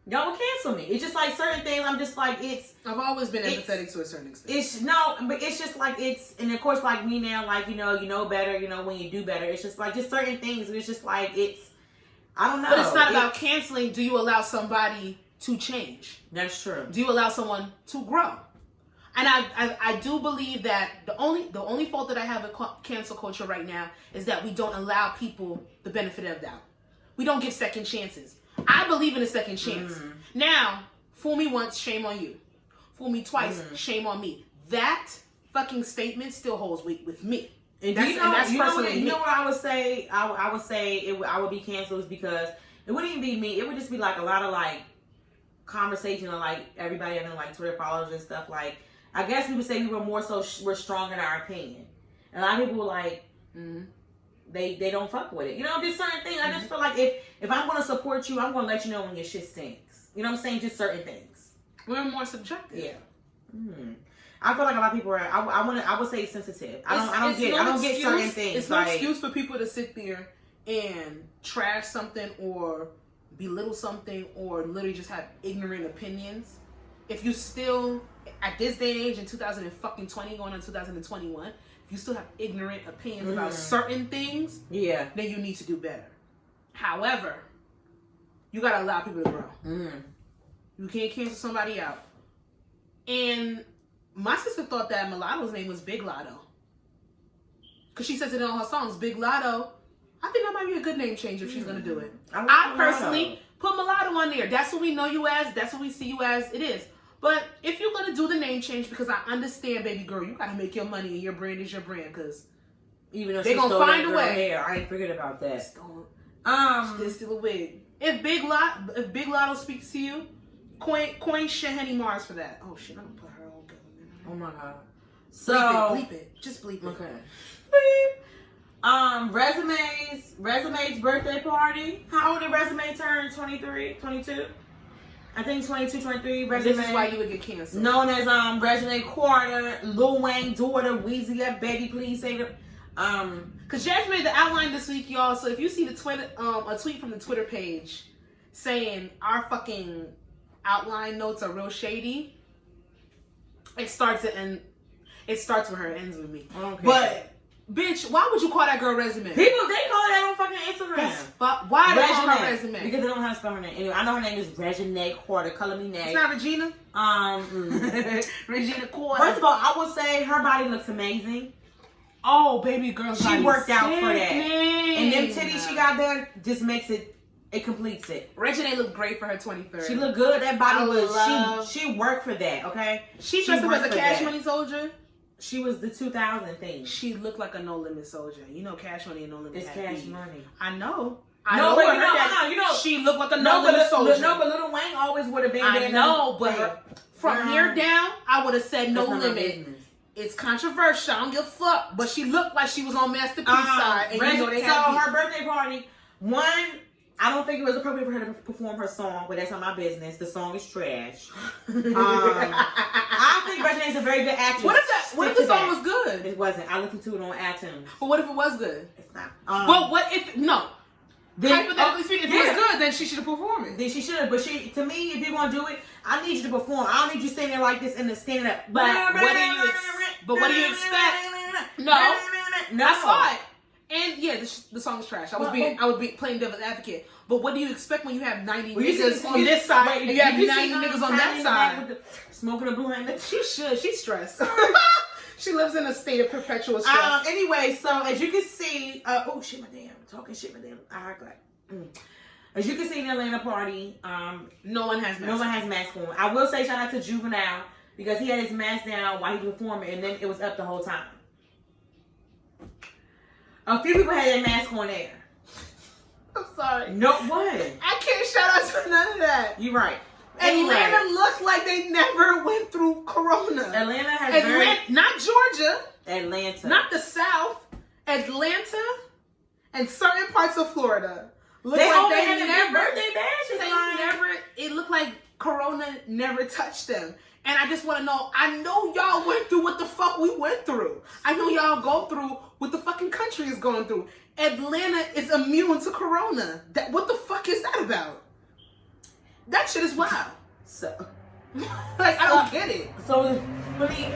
Y'all would cancel me. It's just like certain things. I'm just like I've always been empathetic to a certain extent. But it's just like and of course like me now, like you know better. You know when you do better. It's just like just certain things. It's just like I don't know. But it's not about canceling. Do you allow somebody to change? That's true. Do you allow someone to grow? And I do believe that the only fault that I have with cancel culture right now is that we don't allow people the benefit of the doubt. We don't give second chances. I believe in a second chance. Now, fool me once, shame on you. Fool me twice, shame on me. That fucking statement still holds weight with me. And that's personally you know what I would say? I would say I would be canceled is because it wouldn't even be me. It would just be like a lot of like conversation of like everybody and like Twitter followers and stuff. Like I guess we would say we're strong in our opinion. And a lot of people were like, they don't fuck with it. You know, just certain things. I just feel like if I'm going to support you, I'm going to let you know when your shit stinks. You know what I'm saying? Just certain things. We're more subjective. Yeah. I feel like a lot of people are. I would say sensitive. I don't get certain things. It's no excuse for people to sit there and trash something or belittle something or literally just have ignorant opinions. If you still at this day and age in 2020 going on 2021. If you still have ignorant opinions about certain things, then you need to do better. However, you gotta allow people to grow. You can't cancel somebody out. And my sister thought that Mulatto's name was Big Lotto. Because she says it in all her songs, Big Lotto. I think that might be a good name change if she's gonna do it. I personally put Mulatto on there. That's what we know you as. That's what we see you as. It is. But if you're going to do the name change, because I understand, baby girl, you got to make your money and your brand is your brand, because even though they're going to find a way. Hair, I ain't forget about that. There's still a wig. If Big Lotto speaks to you, coin Shahani Mars for that. Oh shit, I'm going to put her on government. Oh my God. So, bleep it. Just bleep it. Okay. Bleep. Resume's birthday party. How old did Resume turn? 23, 22? I think 22, 23. Resume. This is why you would get canceled. Known as Resume Quarter, Lil Wayne daughter, Weezy up, baby, please save it. Cause Jazz made the outline this week, y'all. So if you see the Twitter, a tweet from the Twitter page saying our fucking outline notes are real shady, it starts with her, it ends with me. Okay. But bitch, why would you call that girl Resume? People, they call that on fucking Instagram. But why do they call her Resume? Because they don't know how to spell her name. Anyway, I know her name is Regina Quarter. Color me name. It's not Regina? Regina Quarter. First of all, I would say her body looks amazing. Oh, baby girl, she worked out for that. And them titties she got there just makes it completes it. Regina looked great for her 23rd. She looked good. That body was, she worked for that, okay? She dressed up as a Cash Money soldier. She was the 2000 thing. She looked like a No Limit soldier. You know, Cash Money and No Limit. It's Cash Money. I know. You know, she looked like a No Limit soldier. No, but Lil Wayne always would have been. I know, but from here down, I would have said No Limit. It's controversial. I don't give a fuck. But she looked like she was on Master P's side. And you know they had her birthday party. I don't think it was appropriate for her to perform her song, but that's not my business. The song is trash. I think Regina's a very good actress. What if the song was good? It wasn't. I listened to it on iTunes. But what if it was good? It's not. Well, what if no? Hypothetically speaking, if it was good, then she should have performed it. Then she should have. But to me, if you're gonna do it, I need you to perform. I don't need you standing there like this and then standing up. But what do you expect? No. I saw it. And yeah, the song is trash. I was playing devil's advocate. But what do you expect when you have 90 niggas on this side and you have 90 niggas on that side? Smoking a blunt. She should. She's stressed. She lives in a state of perpetual stress. Anyway, so as you can see, oh shit, my damn, talking shit, my damn. As you can see in the Atlanta party, no one has masks on. I will say shout out to Juvenile because he had his mask down while he was performing, and then it was up the whole time. A few people had their mask on there. I'm sorry. No, what? I can't shout out to none of that. You're right. Atlanta looks like they never went through Corona. Atlanta has not Georgia. Atlanta. Not the South. Atlanta and certain parts of Florida. Look they like had their birthday badges. It looked like Corona never touched them. And I just want to know, I know y'all went through what the fuck we went through. I know y'all go through what the fucking country is going through. Atlanta is immune to Corona. What the fuck is that about? That shit is wild. So, like, I don't get it. So, it's funny.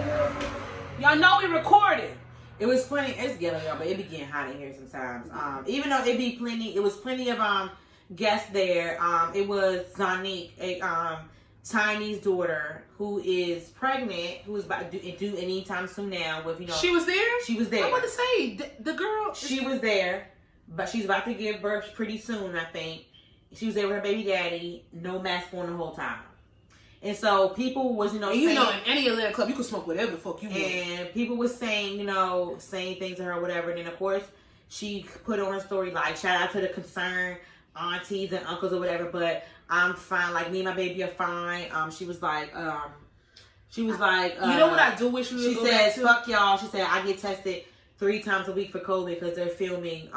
Y'all know we recorded. It was plenty. It's getting y'all, but it be getting hot in here sometimes. Even though it was plenty of guests there. It was Zanique, a Tiny's daughter, who is pregnant, who is about to do anytime soon now. With she was there. She was there. I want to say the girl. She was there, but she's about to give birth pretty soon, I think. She was there with her baby daddy, no mask on the whole time. And so people was, saying, in any Atlanta club, you can smoke whatever the fuck you want. And people was saying, saying things to her or whatever. And then, of course, she put on her story, like, shout out to the concerned aunties and uncles or whatever, but I'm fine. Like, me and my baby are fine. She was like, you know what I do wish we would go back to? She said, fuck y'all. She said, I get tested 3 times a week for COVID because they're filming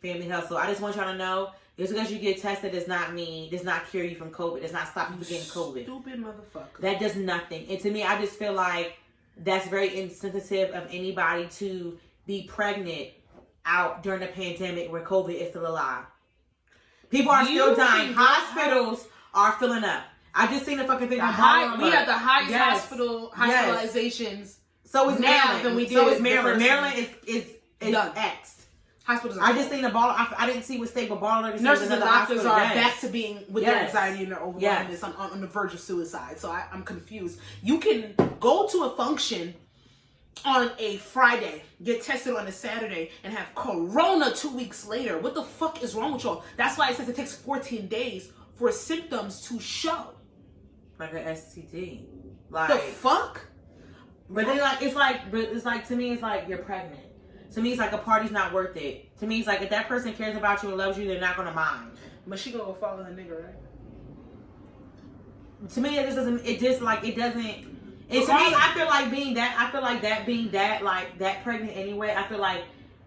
Family Hustle. I just want y'all to know, just because you get tested does not cure you from COVID. Does not stop you from getting COVID. Stupid motherfucker. That does nothing. And to me, I just feel like that's very insensitive of anybody to be pregnant out during the pandemic where COVID is still alive. People are still dying. Hospitals are filling up. I just seen the fucking thing. We have the highest hospitalizations. So is now than we did. So is Maryland. Maryland is done. X. Hospitals. I just seen the ball. I didn't see what state, but baller nurses and doctors are back to being with their anxiety and their overwhelmness on the verge of suicide. So I'm confused. You can go to a function on a Friday, get tested on a Saturday, and have Corona 2 weeks later. What the fuck is wrong with y'all? That's why it says it takes 14 days for symptoms to show. Like an STD. Like the fuck? But then it's like to me it's like you're pregnant. To me, it's like a party's not worth it. To me, it's like if that person cares about you and loves you, they're not gonna mind. But she gonna go follow her nigga, right? To me, it just doesn't. It just like it doesn't. It's to me. I feel like being that like pregnant anyway. I feel like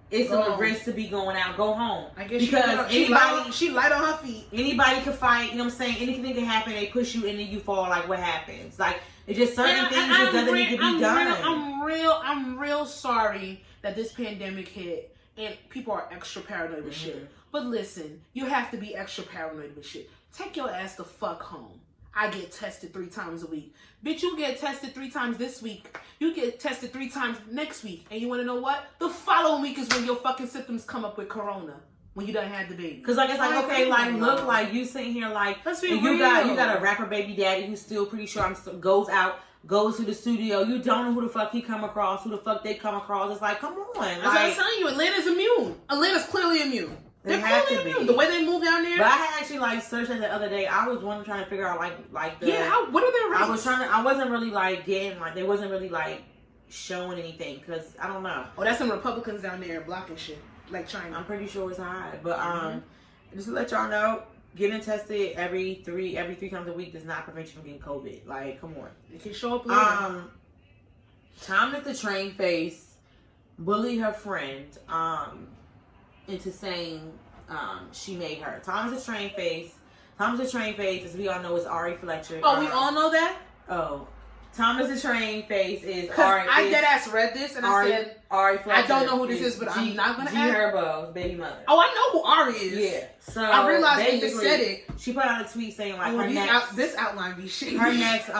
it's a risk to be going out. Go home. I guess because she light on her feet. Anybody can fight. You know what I'm saying? Anything can happen. They push you and then you fall. Like what happens? Like it's just certain things just doesn't need to be done. I'm real sorry that this pandemic hit and people are extra paranoid with shit. But listen, you have to be extra paranoid with shit. Take your ass the fuck home. I get tested 3 times a week. Bitch, you get tested 3 times this week. You get tested 3 times next week. And you want to know what? The following week is when your fucking symptoms come up with Corona. When you done had the baby. Because like it's like, okay, like look, like you sitting here like you got a rapper baby daddy who's still pretty sure goes to the studio. You don't know who the fuck he come across, who the fuck they come across. It's like, come on. That's what I'm telling you. Atlanta's immune. Atlanta's clearly immune. They're clearly immune. The way they move down there. But I had actually like searched it the other day. I was trying to figure out like the what are their rates? I wasn't really like getting like they wasn't really like showing anything because I don't know. Oh, that's some Republicans down there blocking shit like China. I'm pretty sure it's high, but just to let y'all know. Getting tested every three times a week does not prevent you from getting COVID. Like, come on. It can show up later. Thomas the Train Face bullied her friend into saying she made her. Thomas the Train Face, as we all know, is Ari Fletcher. Oh, we all know that? Oh. Thomas the Train Face is Ari. I dead ass read this and I said Ari Fletcher. I don't know who this is, but I'm not gonna ask. Herbo's baby mother. Oh, I know who Ari is. Yeah. So I realized when you said it. She put out a tweet saying like this outline be shit. Her next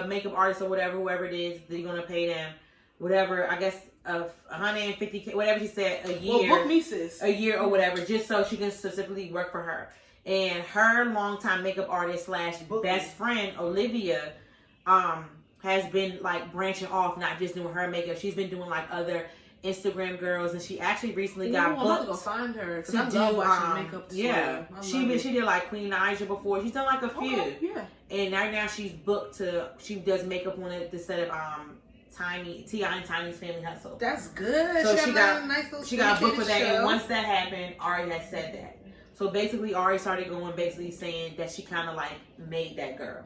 makeup artist or whoever it is, they're gonna pay them whatever, I guess, of 150K, whatever she said, a year. Well, book me, sis. A year or whatever, just so she can specifically work for her. And her longtime makeup artist / best friend, Olivia, has been like branching off, not just doing her makeup. She's been doing like other Instagram girls, and she actually recently got booked. I'm gonna go find her because I love watching makeup. Yeah, she did like Queen Naija before. She's done like a few. Okay, yeah. And right now she's booked she does makeup on the set of T.I. and Tiny's Family Hustle. That's good. So she got booked for that, and once that happened, Ari had said that. So basically, Ari started saying that she kind of like made that girl.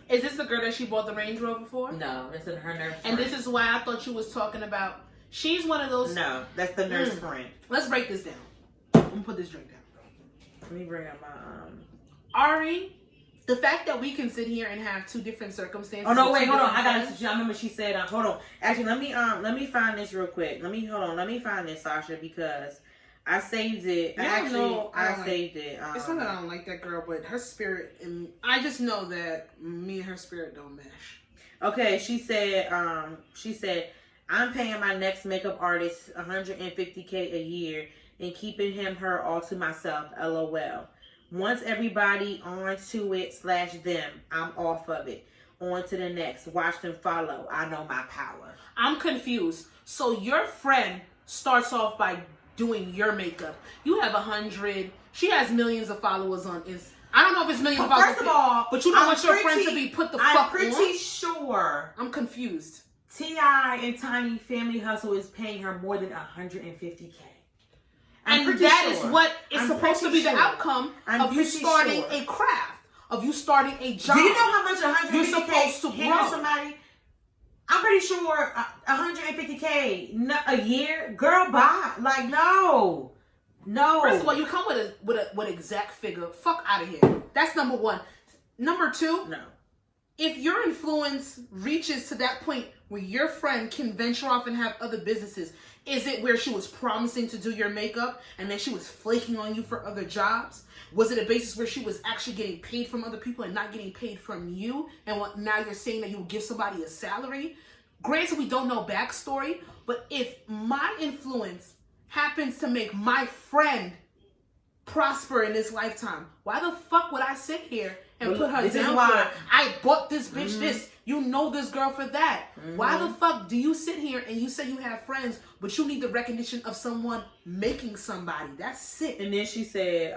Is this the girl that she bought the Range Rover for? No, that's her nurse friend. And this is why I thought you was talking about. She's one of those. No, that's the nurse friend. Let's break this down. I'm gonna put this drink down. Let me bring up my Ari. The fact that we can sit here and have two different circumstances. Oh no! Wait, hold on. I remember she said. Hold on. Actually, let me find this real quick. Let me find this, Sasha, because I saved it. I saved it. It's not that I don't like that girl, but her spirit, and I just know that me and her spirit don't mesh. Okay, she said. I'm paying my next makeup artist $150K a year and keeping her all to myself. LOL. Once everybody on to it / them, I'm off of it. On to the next. Watch them follow. I know my power. I'm confused. So your friend starts off by doing your makeup. You have 100. She has millions of followers on Instagram. I don't know if it's millions of followers. First of all, but you don't want your friend to be put the fuck on. I'm pretty sure. I'm confused. T.I. and Tiny Family Hustle is paying her more than $150K. And that is what is supposed to be the outcome of you starting a craft, of you starting a job. Do you know how much 150K you're supposed to grow somebody? I'm pretty sure 150K a year, girl. Bye. Like no. First of all, you come with an exact figure. Fuck out of here. That's number one. Number two. No. If your influence reaches to that point where your friend can venture off and have other businesses, is it where she was promising to do your makeup and then she was flaking on you for other jobs? Was it a basis where she was actually getting paid from other people and not getting paid from you? And now you're saying that you will give somebody a salary? Granted, we don't know backstory, but if my influence happens to make my friend prosper in this lifetime, why the fuck would I sit here and put her down for, I bought this bitch this, you know this girl for that? Why the fuck do you sit here and you say you have friends, but you need the recognition of someone making somebody? That's sick. And then she said,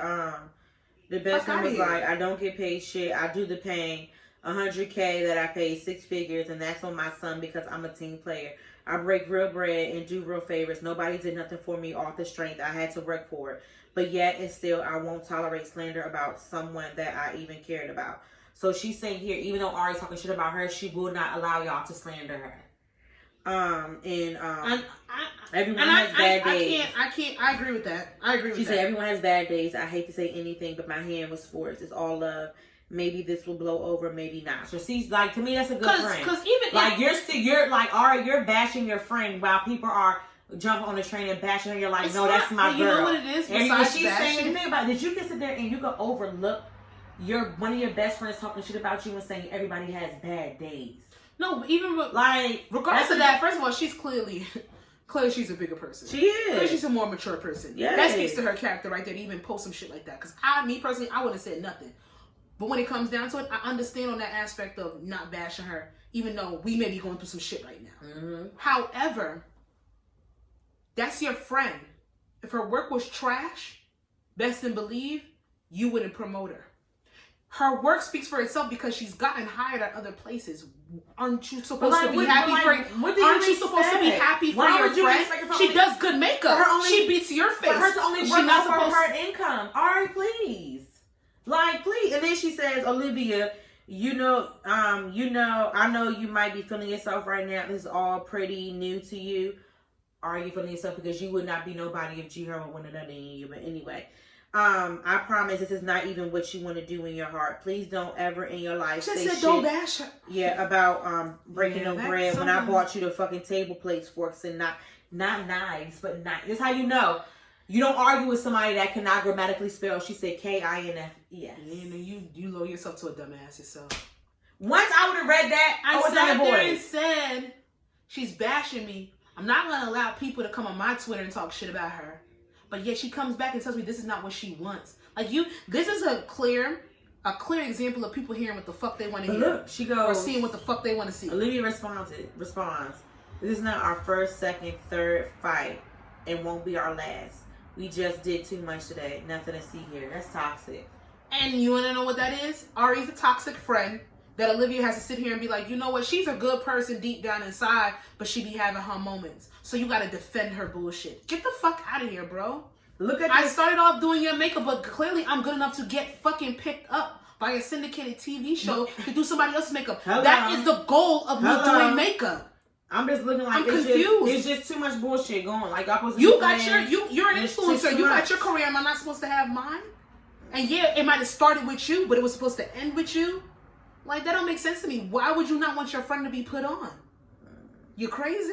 the best one was like, I don't get paid shit. I do the paying. 100K that I paid 6 figures, and that's on my son because I'm a team player. I break real bread and do real favors. Nobody did nothing for me off the strength. I had to work for it. But yet and still, I won't tolerate slander about someone that I even cared about. So she's saying here, even though Ari's talking shit about her, she will not allow y'all to slander her. Everyone has bad days. I agree with that. She said everyone has bad days. I hate to say anything, but my hand was forced. It's all love. Maybe this will blow over, maybe not. So she's like, to me, that's a good friend. Because even like you're like, Ari, you're bashing your friend while people are jumping on the train and bashing her. You're like, no, that's my girl. You know what it is? And she's saying, think about it. Did you can sit there and you can overlook one of your best friends talking shit about you and saying everybody has bad days? No, but even like regardless of that, first of all, she's clearly she's a bigger person. She is. Clearly she's a more mature person. Yeah, that speaks to her character right there to even post some shit like that. Because me personally, I wouldn't have said nothing. But when it comes down to it, I understand on that aspect of not bashing her, even though we may be going through some shit right now. However, that's your friend. If her work was trash, best and believe, you wouldn't promote her. Her work speaks for itself because she's gotten hired at other places. Aren't you supposed to be happy for? Aren't you supposed to be happy for your friend? She does good makeup. She beats your face. For her to only work out for her income. Ari, please. Like, please. And then she says, Olivia, I know you might be feeling yourself right now. This is all pretty new to you. Are you feeling yourself? Because you would not be nobody if G Herman wanted nothing in you. But anyway, I promise this is not even what you want to do in your heart. Please don't ever in your life say shit. Don't bash her. Yeah, about breaking no bread when I bought you the fucking table plates, forks, and not knives, but knives. That's how you know. You don't argue with somebody that cannot grammatically spell. She said KINFES. You lower yourself to a dumbass yourself. Once I would have read that, I sat there and said, She's bashing me. I'm not going to allow people to come on my Twitter and talk shit about her. But yet she comes back and tells me this is not what she wants. Like this is a clear example of people hearing what the fuck they want to hear. Look, she goes, or seeing what the fuck they want to see. Olivia responds, this is not our first, second, third fight. It won't be our last. We just did too much today. Nothing to see here. That's toxic. And you want to know what that is? Ari's a toxic friend that Olivia has to sit here and be like, you know what? She's a good person deep down inside, but she be having her moments. So you got to defend her bullshit. Get the fuck out of here, bro. Look at I this. started off doing your makeup, but clearly I'm good enough to get fucking picked up by a syndicated TV show to do somebody else's makeup. Hello. That is the goal of me doing makeup. I'm just looking like I'm confused. It's just too much bullshit going. Like I was. You got you're an influencer. You got your career. Am I not supposed to have mine? And yeah, it might have started with you, but it was supposed to end with you. Like, that don't make sense to me. Why would you not want your friend to be put on? You crazy?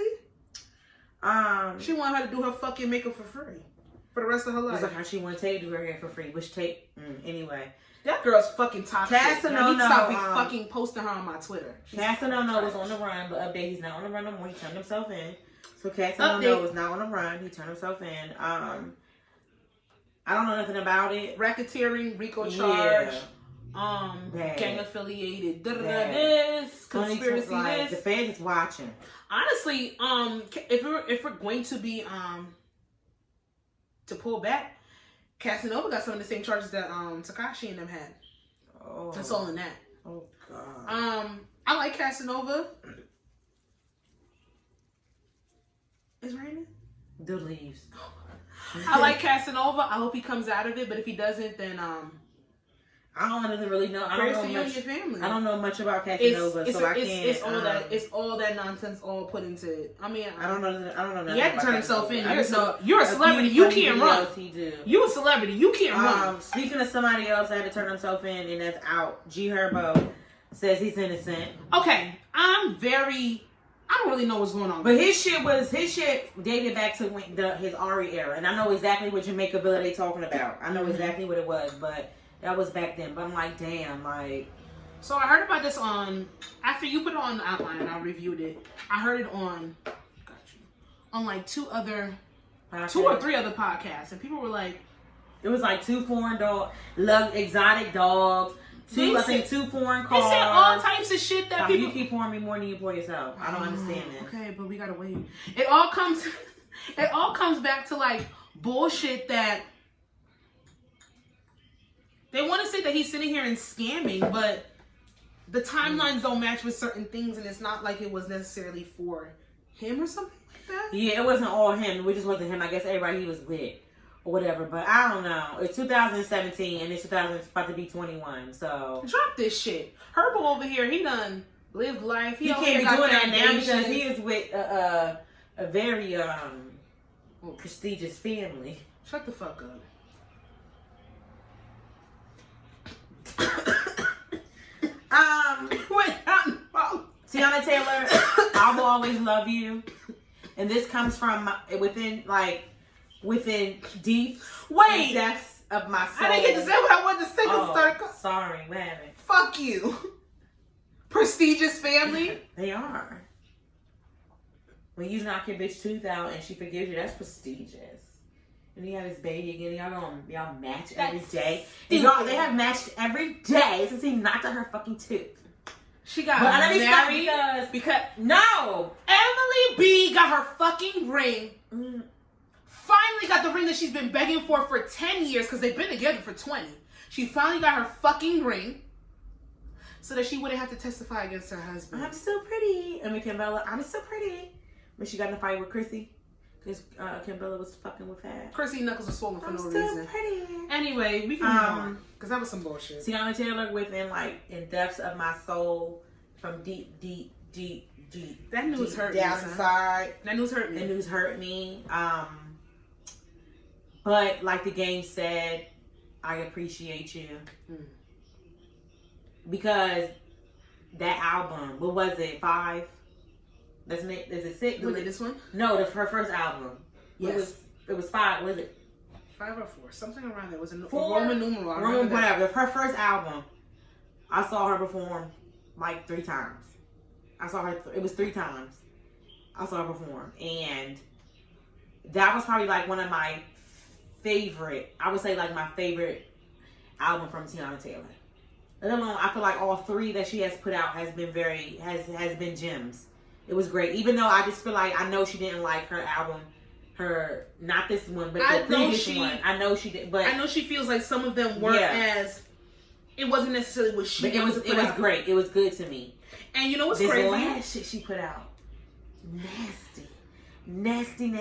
She wanted her to do her fucking makeup for free for the rest of her life. It's like how she wanted Tay to do her hair for free. Which Tay? Anyway, that girl's fucking toxic. Casanova, stop me fucking posting her on my Twitter. Casanova was on the run, but update, he's not on the run no more. He turned himself in. So Casanova was not on the run. He turned himself in. I don't know nothing about it. Racketeering, RICO charge. Bad. Gang affiliated. This conspiracy. Like, the feds is watching. Honestly, if we're going to be to pull back, Casanova got some of the same charges that Tekashi and them had. Oh, that's all in that. Oh God. I like Casanova. It's raining. The leaves. I like Casanova. I hope he comes out of it, but if he doesn't, then I don't really know. I don't know much. Your family. I don't know much about Casanova, so I can't. It's all that nonsense all put into it. I mean, I don't know. He had to turn himself in. You're a celebrity. You can't run. You a celebrity. You can't run. Speaking of somebody else that had to turn himself in, and that's out. G Herbo says he's innocent. Okay, I don't really know what's going on. But his shit dated back to his Ari era, and I know exactly what Jamaica Villa they talking about. I know exactly what it was, but that was back then. But I'm like, damn, like. So I heard about this after you put it on the outline and I reviewed it. I heard it on like two or three other podcasts, and people were like, it was like 2 foreign dogs, love exotic dogs. Two foreign cars. They said all types of shit that people. You keep pouring me more than you pour yourself. I don't understand that. Okay, but we gotta wait. It all comes back to like bullshit that they want to say that he's sitting here and scamming, but the timelines don't match with certain things, and it's not like it was necessarily for him or something like that. Yeah, it wasn't all him. It just wasn't him. I guess everybody he was with. Or whatever, but I don't know. It's 2017 and it's about to be 21, so drop this shit. Herbo over here, he done lived life. He can't be doing that now because he is with a very prestigious family. Shut the fuck up. Tiana Taylor, I will always love you, and this comes from within deep depths of my soul. I didn't get to say what I wanted to say. Sorry, what happened? Fuck you. Prestigious family. They are. When you knock your bitch tooth out and she forgives you, that's prestigious. And you have this baby again, y'all match every day. And they have matched every day since he knocked out her fucking tooth. She got married because no, Emily B got her fucking ring. Finally got the ring that she's been begging for 10 years because they've been together for 20. She finally got her fucking ring so that she wouldn't have to testify against her husband. I'm still pretty. I mean, Kimbella, I'm still pretty. But she got in a fight with Chrissy because Kimbella was fucking with her. Chrissy knuckles were swollen for no reason. I'm still pretty. Anyway, we can move on because that was some bullshit. Tiana Taylor within in depths of my soul from deep. That news hurt me. Down inside. That news hurt me. That news hurt me. But like the game said, I appreciate you. Because that album, what was it, 5? Is it 6? The latest one? No, her first album. Yes. It was 5, was it? 5 or 4, something around there. It was a 4, Roman numeral. Roman whatever. Her first album, I saw her perform like 3 times. I saw her, it was 3 times. I saw her perform, and that was probably like one of my favorite. I would say like my favorite album from Teyana Taylor. Let alone, I feel like all three that she has put out has been has been gems. It was great, even though I just feel like I know she didn't like her album. Not this one, but the previous one. I know she did, but I know she feels like some of them weren't as. It wasn't necessarily what she. But it was great. It was good to me. And you know what's this crazy? This last shit she put out, nasty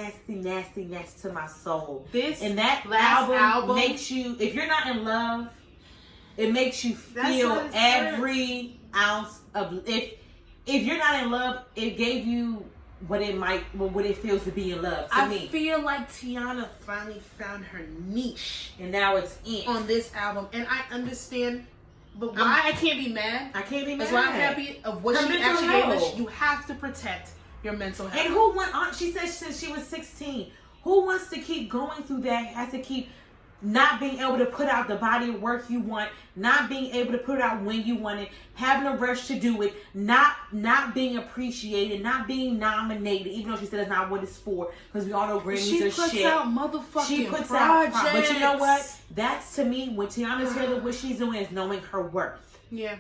to my soul. This and that last album makes you. If you're not in love, it makes you feel every ounce of. If you're not in love, it gave you what it feels to be in love. To me, I feel like Teyana finally found her niche, and now it's in on this album. And I understand, but why I can't be mad? I can't be mad. That's why I'm happy of what she actually gave us. You have to protect your mental health. And who went on? She said since she was 16. Who wants to keep going through that? Has to keep not being able to put out the body of work you want, not being able to put it out when you want it, having a rush to do it, not being appreciated, not being nominated, even though she said that's not what it's for, because we all know Grammys are shit. She puts out motherfucking She puts projects. out, but you know what? That's to me, when Teyana Taylor, what she's doing is knowing her worth. Yeah.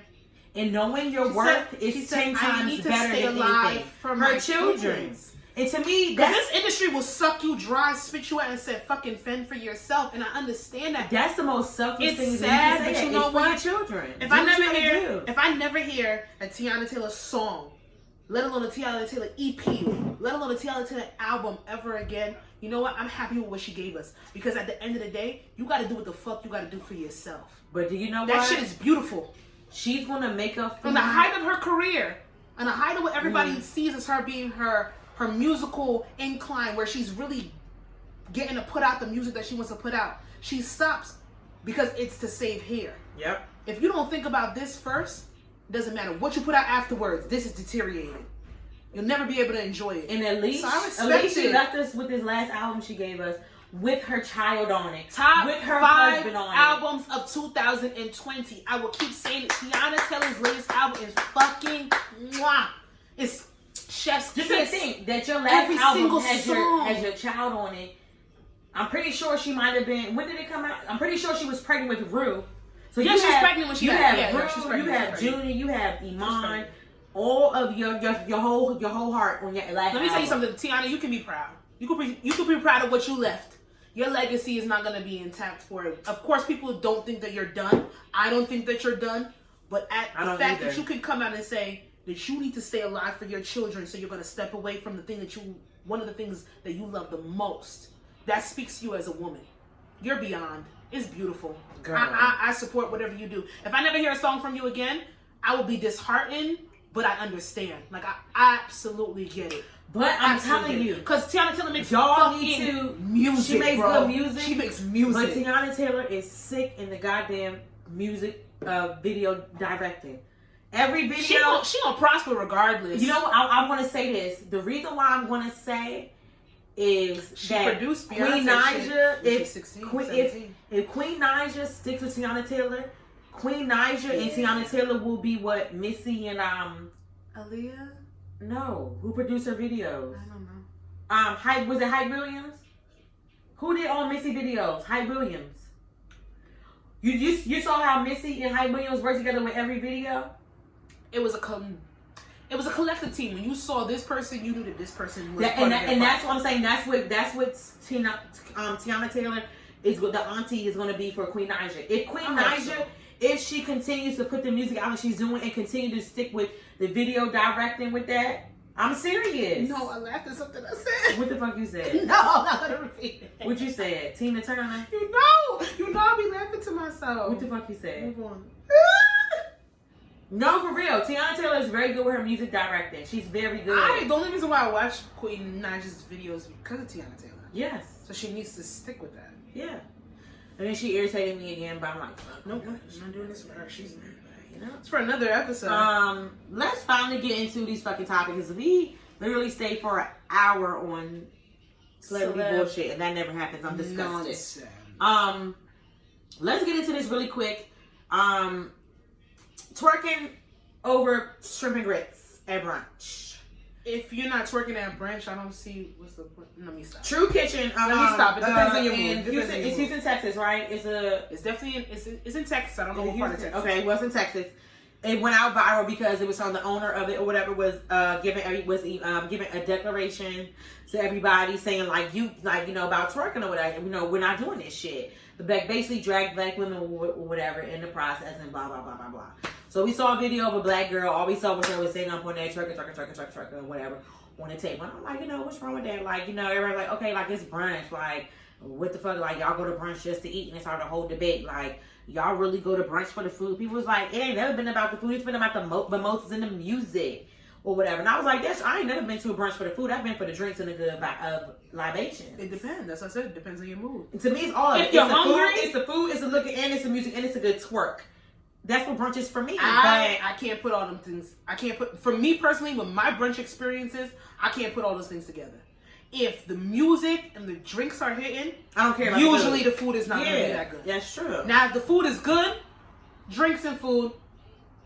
And knowing your worth is 10 times better than anything. For her children. And to me, this industry will suck you dry, spit you out, and say fucking fend for yourself. And I understand that. That's the most selfish thing. It's sad, but you know what? For your children. If I never hear a Teyana Taylor song, let alone a Teyana Taylor EP, let alone a Teyana Taylor album ever again, you know what? I'm happy with what she gave us. Because at the end of the day, you got to do what the fuck you got to do for yourself. But do you know what? That shit is beautiful. She's gonna make up from the height of her career, and the height of what everybody sees as her being her musical incline, where she's really getting to put out the music that she wants to put out. She stops because it's to save hair. Yep. If you don't think about this first, it doesn't matter what you put out afterwards. This is deteriorating. You'll never be able to enjoy it. And at least she left us with this last album she gave us with her child on it. With her husband on it. Top 5 albums of 2020. I will keep saying it. Teyana Taylor's latest album is fucking mwah. It's chef's kiss. Just to think that your last album has your child on it. I'm pretty sure she might have been. When did it come out? I'm pretty sure she was pregnant with Rue. So yeah, she was pregnant when she had Rue, you have Junior, you have Iman, all of your whole heart on your last. Let me tell you something, Teyana. You can be proud. You could be proud of what you left. Your legacy is not going to be intact for it. Of course, people don't think that you're done. I don't think that you're done. But the fact that you can come out and say that you need to stay alive for your children, so you're going to step away from one of the things that you love the most, that speaks to you as a woman. You're beyond. It's beautiful. I support whatever you do. If I never hear a song from you again, I will be disheartened, but I understand. Like, I absolutely get it. But I'm telling you, because Teyana Taylor makes music. She makes good music. She makes music. But Teyana Taylor is sick in the goddamn music video directing. Every video, she gonna prosper regardless. You know what? I want to say this. The reason why I'm gonna say is she that produced Queen Naija. If Queen Naija sticks with Teyana Taylor, Queen Naija and Teyana Taylor will be what Missy and Aaliyah. No, who produced her videos? I don't know. Was it Hype Williams? Who did all Missy videos? Hype Williams. You saw how Missy and Hype Williams worked together with every video? It was a collective team. When you saw this person, you knew that this person was and that's what I'm saying. That's what Teyana Taylor is what the auntie is going to be for Queen Naija. If Queen Naija, if she continues to put the music out that she's doing and continue to stick with the video directing with that, I'm serious. No, I laughed at something I said. What the fuck you said? No, I'm not gonna repeat it. What you said? Tina Turner? You know I be laughing to myself. What the fuck you said? Move on. No, for real. Teyana Taylor is very good with her music directing. She's very good. The only reason why I watch Queen Naija's videos is because of Teyana Taylor. Yes. So she needs to stick with that. Yeah. And then she irritated me again, but I'm like, nope, I'm not doing this for her. She's not. You know? It's for another episode. Let's finally get into these fucking topics. We literally stayed for an hour on celebrity bullshit, and that never happens. I'm disgusted. Let's get into this really quick. Twerking over shrimp and grits at brunch. If you're not twerking at brunch, I don't see what's the point. Let me stop. True Kitchen. Let me stop. It depends on your mood. It's Houston, Texas, right? It's definitely it's in Texas. I don't know what part of Texas. Okay, it was in Texas. It went out viral because it was on the owner of it or whatever was giving a declaration to everybody saying like about twerking or whatever. We're not doing this shit. The basically dragged black women or whatever in the process and blah blah blah blah blah. So we saw a video of a black girl. All we saw was her sitting up on there twerking or whatever on the table. And I'm like, what's wrong with that? Like, everybody's like, okay, like it's brunch. Like, what the fuck? Like, y'all go to brunch just to eat, and it's hard to hold debate. Like, y'all really go to brunch for the food? People was like, it ain't never been about the food. It's been about the mimosas and the music or whatever. And I was like, I ain't never been to a brunch for the food. I've been for the drinks and the good libations. It depends. As I said, it depends on your mood. And to me, it's all of it. If you're hungry, it's the food, it's the looking, and it's the music, and it's a good twerk. That's what brunch is for me. I can't put all them things. For me personally, with my brunch experiences, I can't put all those things together. If the music and the drinks are hitting, I don't care about usually the food is not going to be that good. That's true. Now, if the food is good, drinks and food,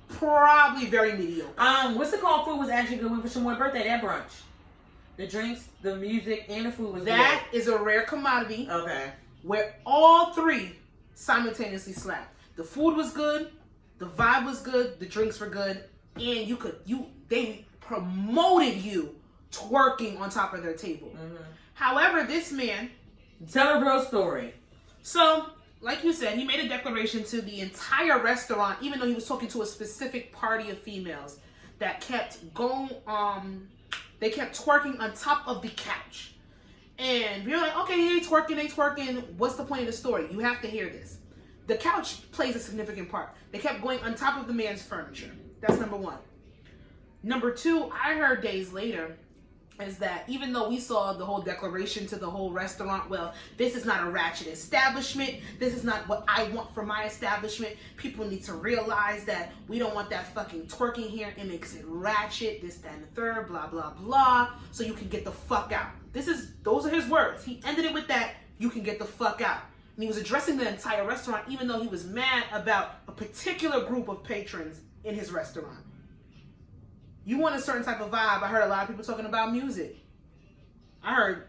probably very mediocre. What's the called food was actually good for someone's birthday, that brunch. The drinks, the music, and the food was that good. Is a rare commodity. Okay. Where all three simultaneously slapped. The food was good, the vibe was good, the drinks were good, and they promoted you twerking on top of their table. Mm-hmm. However, this man... Tell a real story. So, like you said, he made a declaration to the entire restaurant, even though he was talking to a specific party of females that kept going, they kept twerking on top of the couch. And we were like, okay, they twerking. What's the point of the story? You have to hear this. The couch plays a significant part. They kept going on top of the man's furniture. That's number one. Number two, I heard days later, is that even though we saw the whole declaration to the whole restaurant, well, this is not a ratchet establishment. This is not what I want for my establishment. People need to realize that we don't want that fucking twerking here. It makes it ratchet, this, that, and the third, blah, blah, blah. So you can get the fuck out. Those are his words. He ended it with that, you can get the fuck out. And he was addressing the entire restaurant, even though he was mad about a particular group of patrons in his restaurant. You want a certain type of vibe. I heard a lot of people talking about music. I heard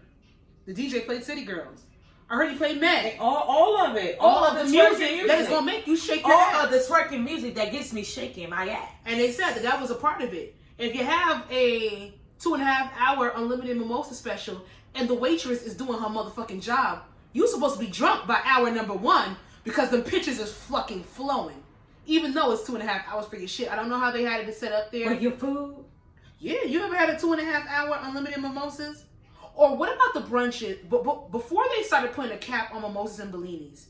the DJ played City Girls. I heard he played Meg. All of it. All of the music that is going to make you shake your ass. All of the twerking music that gets me shaking my ass. And they said that was a part of it. If you have a 2.5 hour unlimited mimosa special and the waitress is doing her motherfucking job, you're supposed to be drunk by hour number 1 because the pictures is fucking flowing. Even though it's 2.5 hours for your shit. I don't know how they had it set up there. For your food? Yeah, you ever had a 2.5 hour unlimited mimosas? Or what about the brunches? But before they started putting a cap on mimosas and bellinis,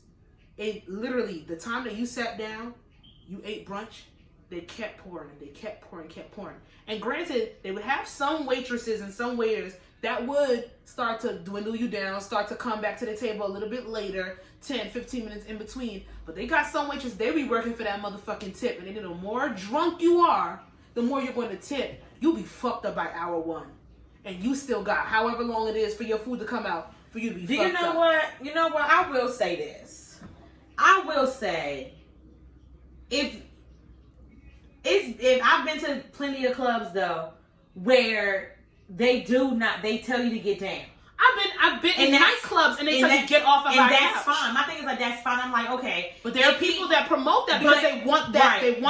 it literally, the time that you sat down, you ate brunch, they kept pouring. And granted, they would have some waitresses and some waiters that would start to dwindle you down, start to come back to the table a little bit later, 10, 15 minutes in between. But they got some waitresses, they be working for that motherfucking tip. And they know the more drunk you are, the more you're going to tip. You'll be fucked up by hour 1. And you still got however long it is for your food to come out for you to be fucked up. You know what? I will say this. I will say, if I've been to plenty of clubs though, where they tell you to get down. I've been in nightclubs and they tell you to get off of our couch. And that's fine. My thing is like, that's fine. I'm like, okay. But there are people that promote that because they want that. Right. They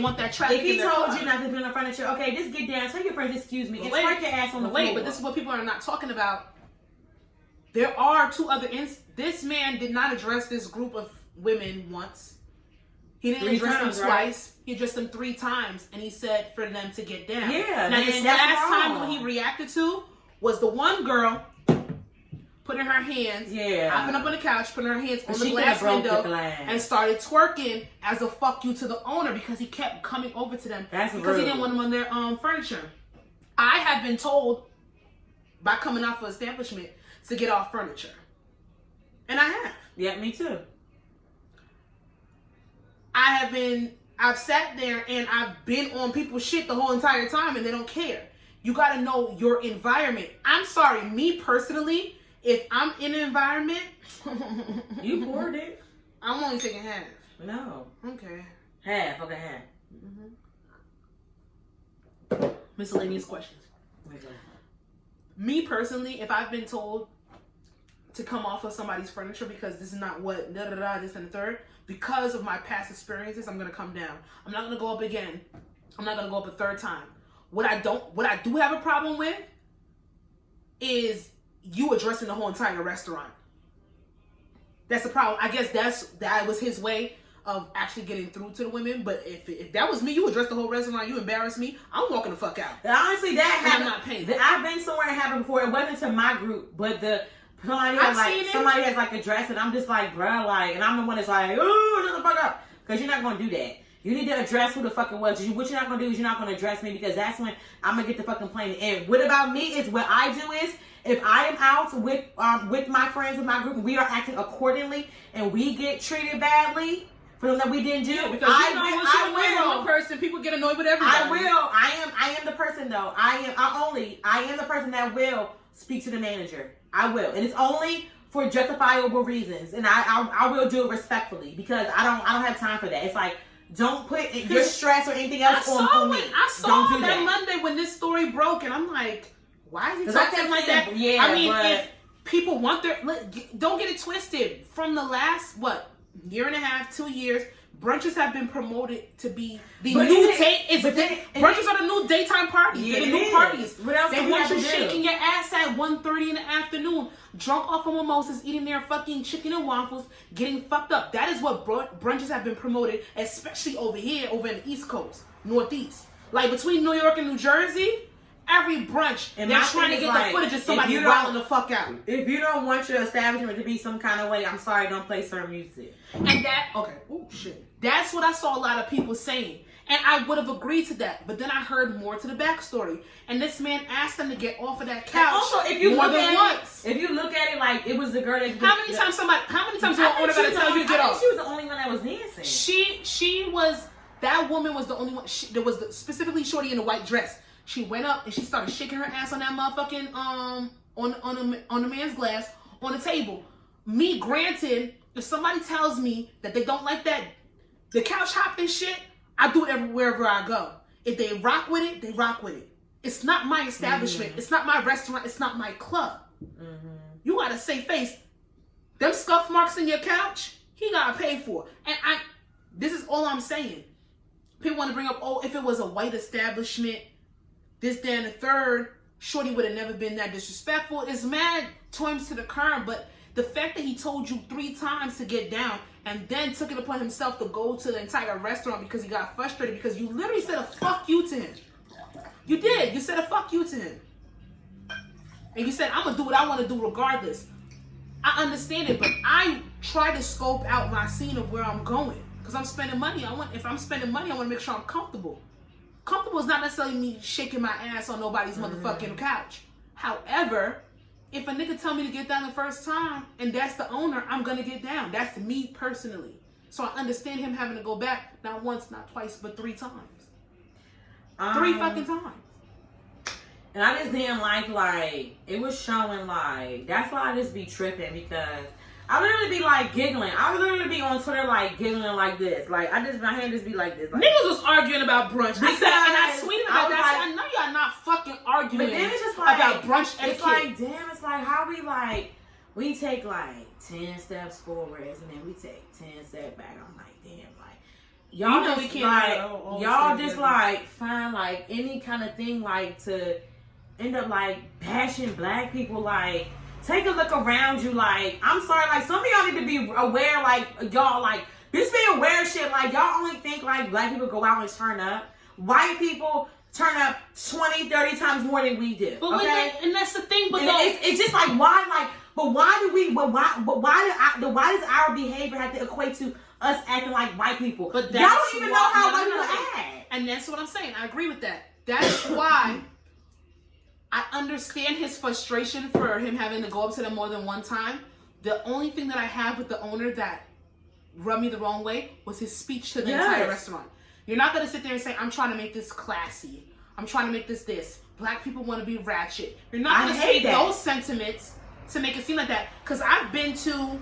want that traffic. If he told you not to be on the furniture, okay, just get down. Tell your friends, excuse me, and spark your ass on the floor. But this is what people are not talking about. There are 2 other This man did not address this group of women once. He didn't address them twice. He addressed them 3 times, and he said for them to get down. Yeah. Now, this last time when he reacted to was the one girl putting her hands, hopping up on the couch, putting her hands on the glass window, and started twerking as a fuck you to the owner because he kept coming over to them because he didn't want them on their furniture. I have been told by coming off of establishment to get off furniture, and I have. Yeah, me too. I've sat there and I've been on people's shit the whole entire time and they don't care. You got to know your environment. I'm sorry, me personally, if I'm in an environment... You poured it. I'm only taking half. No. Okay. Half. Okay, half. Mm-hmm. Miscellaneous questions. Me personally, if I've been told to come off of somebody's furniture because this is not what this and the third, because of my past experiences, I'm gonna come down. I'm not gonna go up again. I'm not gonna go up a third time. What I do have a problem with is you addressing the whole entire restaurant. That's the problem. I guess that was his way of actually getting through to the women. But if that was me, you addressed the whole restaurant, you embarrassed me, I'm walking the fuck out. Honestly, that happened. I'm not paying. I've been somewhere it happened before. It wasn't to my group, but somebody has like addressed it. I'm just like, bruh, like, and I'm the one that's like, ooh, shut the fuck up, because you're not gonna do that. You need to address who the fuck it was. What you're not gonna do is you're not gonna address me, because that's when I'm gonna get the fucking plane. And what about me is what I do is, if I am out with my friends, with my group, and we are acting accordingly, and we get treated badly for something that we didn't do, because I will. One person, people get annoyed with everybody. I will. I am the person though. I am the person that will speak to the manager. I will, and it's only for justifiable reasons, and I will do it respectfully, because I don't have time for that. It's like, don't put your stress or anything else on me. I saw that Monday when this story broke, and I'm like, why is he talking like that? Yeah, I mean, if people want don't get it twisted. From the last, year and a half, 2 years, brunches have been promoted to be the new brunches are the new daytime parties. Yeah, They're the new parties. What else they want you shaking your ass at 1:30 in the afternoon, drunk off of mimosas, eating their fucking chicken and waffles, getting fucked up. That is what brunches have been promoted, especially over here, over in the East Coast, Northeast. Like between New York and New Jersey, every brunch, and they're trying to get the footage of somebody wilding the fuck out. If you don't want your establishment to be some kind of way, I'm sorry, don't play certain music. And that's what I saw a lot of people saying. And I would have agreed to that. But then I heard more to the backstory. And this man asked them to get off of that couch. Also, if you look at it like it was the girl that... How many times your owner got to tell you to get off? She was the only one that was dancing. That woman was the only one. There was specifically shorty in a white dress. She went up and she started shaking her ass on that motherfucking on the man's glass on the table. Me, granted, if somebody tells me that they don't like that the couch hopping shit, I do it wherever I go. If they rock with it, they rock with it. It's not my establishment. Mm-hmm. It's not my restaurant. It's not my club. Mm-hmm. You gotta say face. Them scuff marks in your couch, he gotta pay for. And this is all I'm saying. People want to bring up, if it was a white establishment, this, that, and the third, shorty would have never been that disrespectful. It's mad terms to the current, but the fact that he told you 3 times to get down and then took it upon himself to go to the entire restaurant because he got frustrated because you literally said a fuck you to him. You did. You said a fuck you to him. And you said, I'm going to do what I want to do regardless. I understand it, but I try to scope out my scene of where I'm going because I'm spending money. If I'm spending money, I want to make sure I'm comfortable. Comfortable is not necessarily me shaking my ass on nobody's motherfucking couch. However, if a nigga tell me to get down the first time and that's the owner, I'm gonna get down. That's me personally. So I understand him having to go back not once, not twice, but 3 times. 3 fucking times. And I just didn't like it was showing that's why I just be tripping, because I literally be giggling. I would literally be on Twitter giggling like this. My hand just be like this. Niggas was arguing about brunch. I tweeted about that. I know y'all not fucking arguing. But then it's just about brunch etiquette. It's damn, it's how we take 10 steps forward and then we take 10 steps back. I'm damn, y'all just we can't y'all just find any kind of thing to end up bashing black people. Take a look around you. I'm sorry, some of y'all need to be aware, y'all, just be aware of shit. Y'all only think, black people go out and turn up. White people turn up 20, 30 times more than we do. But okay? And that's the thing, but it's just why, why does our behavior have to equate to us acting like white people? But y'all don't even know how white people act. And that's what I'm saying. I agree with that. That's why I understand his frustration for him having to go up to them more than one time. The only thing that I have with the owner that rubbed me the wrong way was his speech to the entire restaurant. You're not going to sit there and say, I'm trying to make this classy. I'm trying to make this. Black people want to be ratchet. You're not going to say those sentiments to make it seem like that. Because I've been to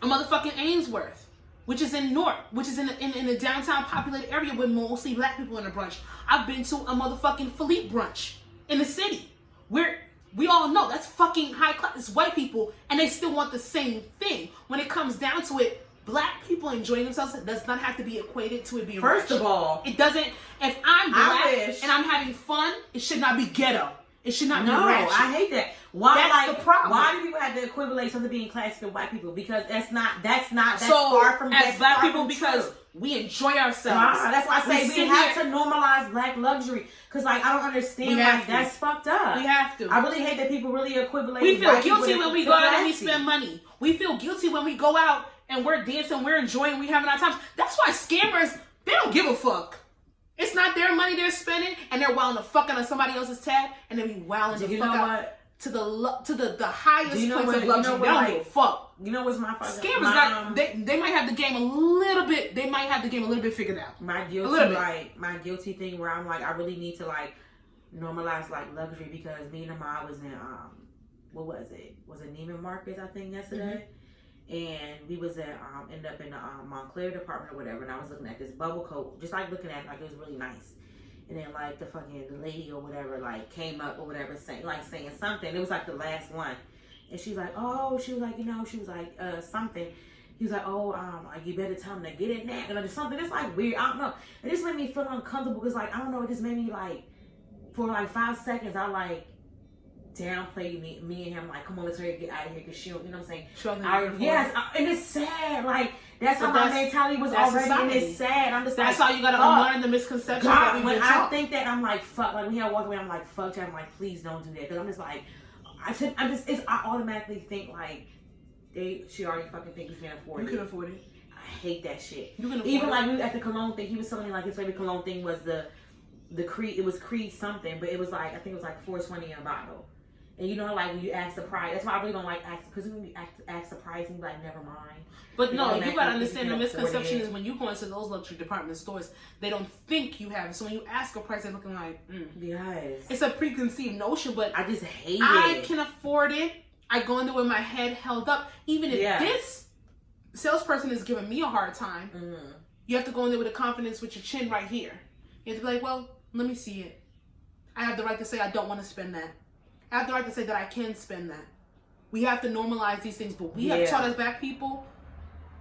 a motherfucking Ainsworth, which is in Newark, which is in a downtown populated area with mostly black people in the brunch. I've been to a motherfucking Philippe brunch, in the city. We all know that's fucking high class. It's white people, and they still want the same thing. When it comes down to it, black people enjoying themselves does not have to be equated to it being First rich. of all, it doesn't. If I'm black and I'm having fun, it should not be ghetto. It should not be ratchet. I hate that. Why? That's the problem. Why do people have to equivalate something being classic to white people? Because that's so far from as black people true. Because we enjoy ourselves. That's why I say we have to normalize black luxury. Because like I don't understand. That's fucked up. We have to. I really hate that people really equivalate. We feel guilty when we go out and we spend money. We feel guilty when we go out and we're dancing, we're enjoying, we having our times. That's why scammers, they don't give a fuck. It's not their money they're spending, and they're wilding the fuck out of somebody else's tab, and they be wilding the fuck out to the highest points of luxury. They don't give a fuck. You know what's my fucking scammers? They might have the game a little bit. They might have the game a little bit figured out. My guilty thing where I'm like, I really need to like normalize like luxury because me and Amar was in what was it? Was it Neiman Marcus? I think yesterday. And we was at ended up in the Montclair department or whatever, and I was looking at this bubble coat, just like looking at it, like it was really nice. And then like the lady or whatever like came up or whatever saying something. It was like the last one, and she's like, oh, she was like, she was like something. He was like, oh, you better tell him to get it now. And something. It's like weird. I don't know. It just made me feel uncomfortable because like I don't know. It just made me like for like 5 seconds I like downplay me and him like, come on, let's hurry get out of here because she don't, you know what I'm saying? And it's sad. Like that's how my mentality was already, and it's sad. I'm just that's like, how you gotta unlearn the misconception. God, when I think that, I'm like, fuck. Like when he walk away, I'm like, fuck. I'm like, please don't do that because I'm just like, I automatically think like she already fucking think you can afford it. You can afford it. I hate that shit. You can afford even it. like we at the cologne thing, he was telling me like his favorite cologne thing was the Creed. It was Creed something, but it was like I think it was like $4.20 a bottle. And you know, like when you ask the price, that's why I really don't like ask, because when you ask the price, you be like, never mind. But no, you gotta understand the misconception is when you go into those luxury department stores, they don't think you have it. So when you ask a price, they're looking like, yes, it's a preconceived notion. But I just hate it. I can afford it. I go into it with my head held up. Even if this salesperson is giving me a hard time, you have to go in there with a confidence with your chin right here. You have to be like, well, let me see it. I have the right to say I don't want to spend that. I have the right to say that I can spend that. We have to normalize these things, but we have taught us black people,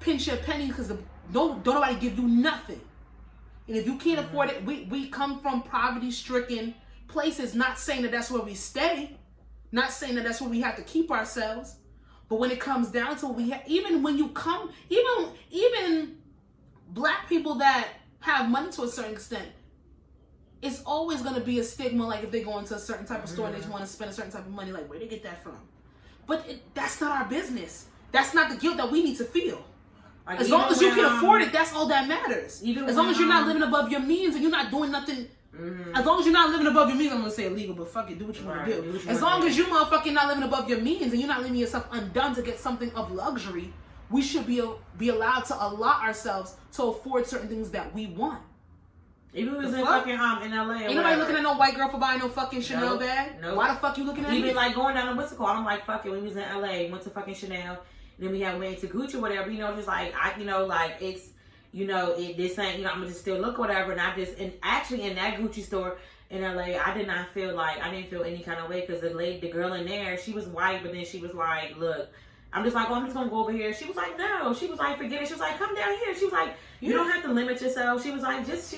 pinch your pennies because don't nobody give you nothing. And if you can't afford it, we come from poverty-stricken places, not saying that that's where we stay, not saying that that's where we have to keep ourselves, but when it comes down to it, even when you come, even black people that have money to a certain extent, it's always going to be a stigma, like if they go into a certain type of store and they just want to spend a certain type of money, like where they get that from? But that's not our business. That's not the guilt that we need to feel. Like, as long as you can afford it, that's all that matters. As long as you're not living above your means and you're not doing nothing. As long as you're not living above your means, I'm going to say illegal, but fuck it, do what you want to do. As long as you motherfucking not living above your means and you're not leaving yourself undone to get something of luxury, we should be allowed to allot ourselves to afford certain things that we want. Even if we was in fucking in LA. Ain't nobody looking at no white girl for buying no fucking Chanel bag. Nope. Why the fuck you looking at me? Even like going down to what's it called? I'm like, fuck it. When we was in LA, went to fucking Chanel, and then we went to Gucci or whatever. You know, just like it's, this ain't, I'm gonna just still look or whatever. And actually in that Gucci store in LA, I didn't feel any kind of way because the girl in there, she was white, but then she was like, look. I'm just like, oh, I'm just gonna go over here. She was like, no. She was like, forget it. She was like, come down here. She was like, you don't have to limit yourself. She was like, just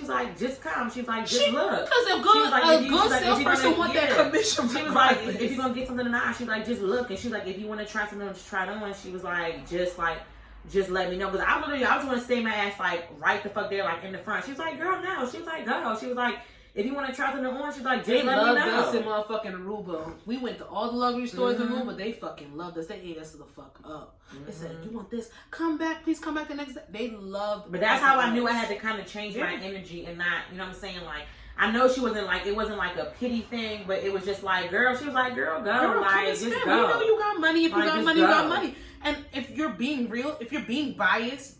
come. She was like, just look. Because a good salesperson want that commission. She was like, if you're gonna get something tonight, she's like, just look. And she's like, if you want to try something, just try it on. She was like, just let me know. Because I just want to stay my ass like right the fuck there, like in the front. She was like, girl, no. She was like, go. She was like, if you want to try something on, she's like, just let me know. They love us in motherfucking Aruba. We went to all the luxury stores in Aruba. They fucking loved us. They ate us the fuck up. They said, you want this? Come back. Please come back the next day. They loved. But that's how I knew I had to kind of change my energy and not, you know what I'm saying? Like, I know she wasn't like, it wasn't like a pity thing, but it was just like, girl, she was like, girl, go. Like, just go. You know you got money. If you got money, you got money. And if you're being real, if you're being biased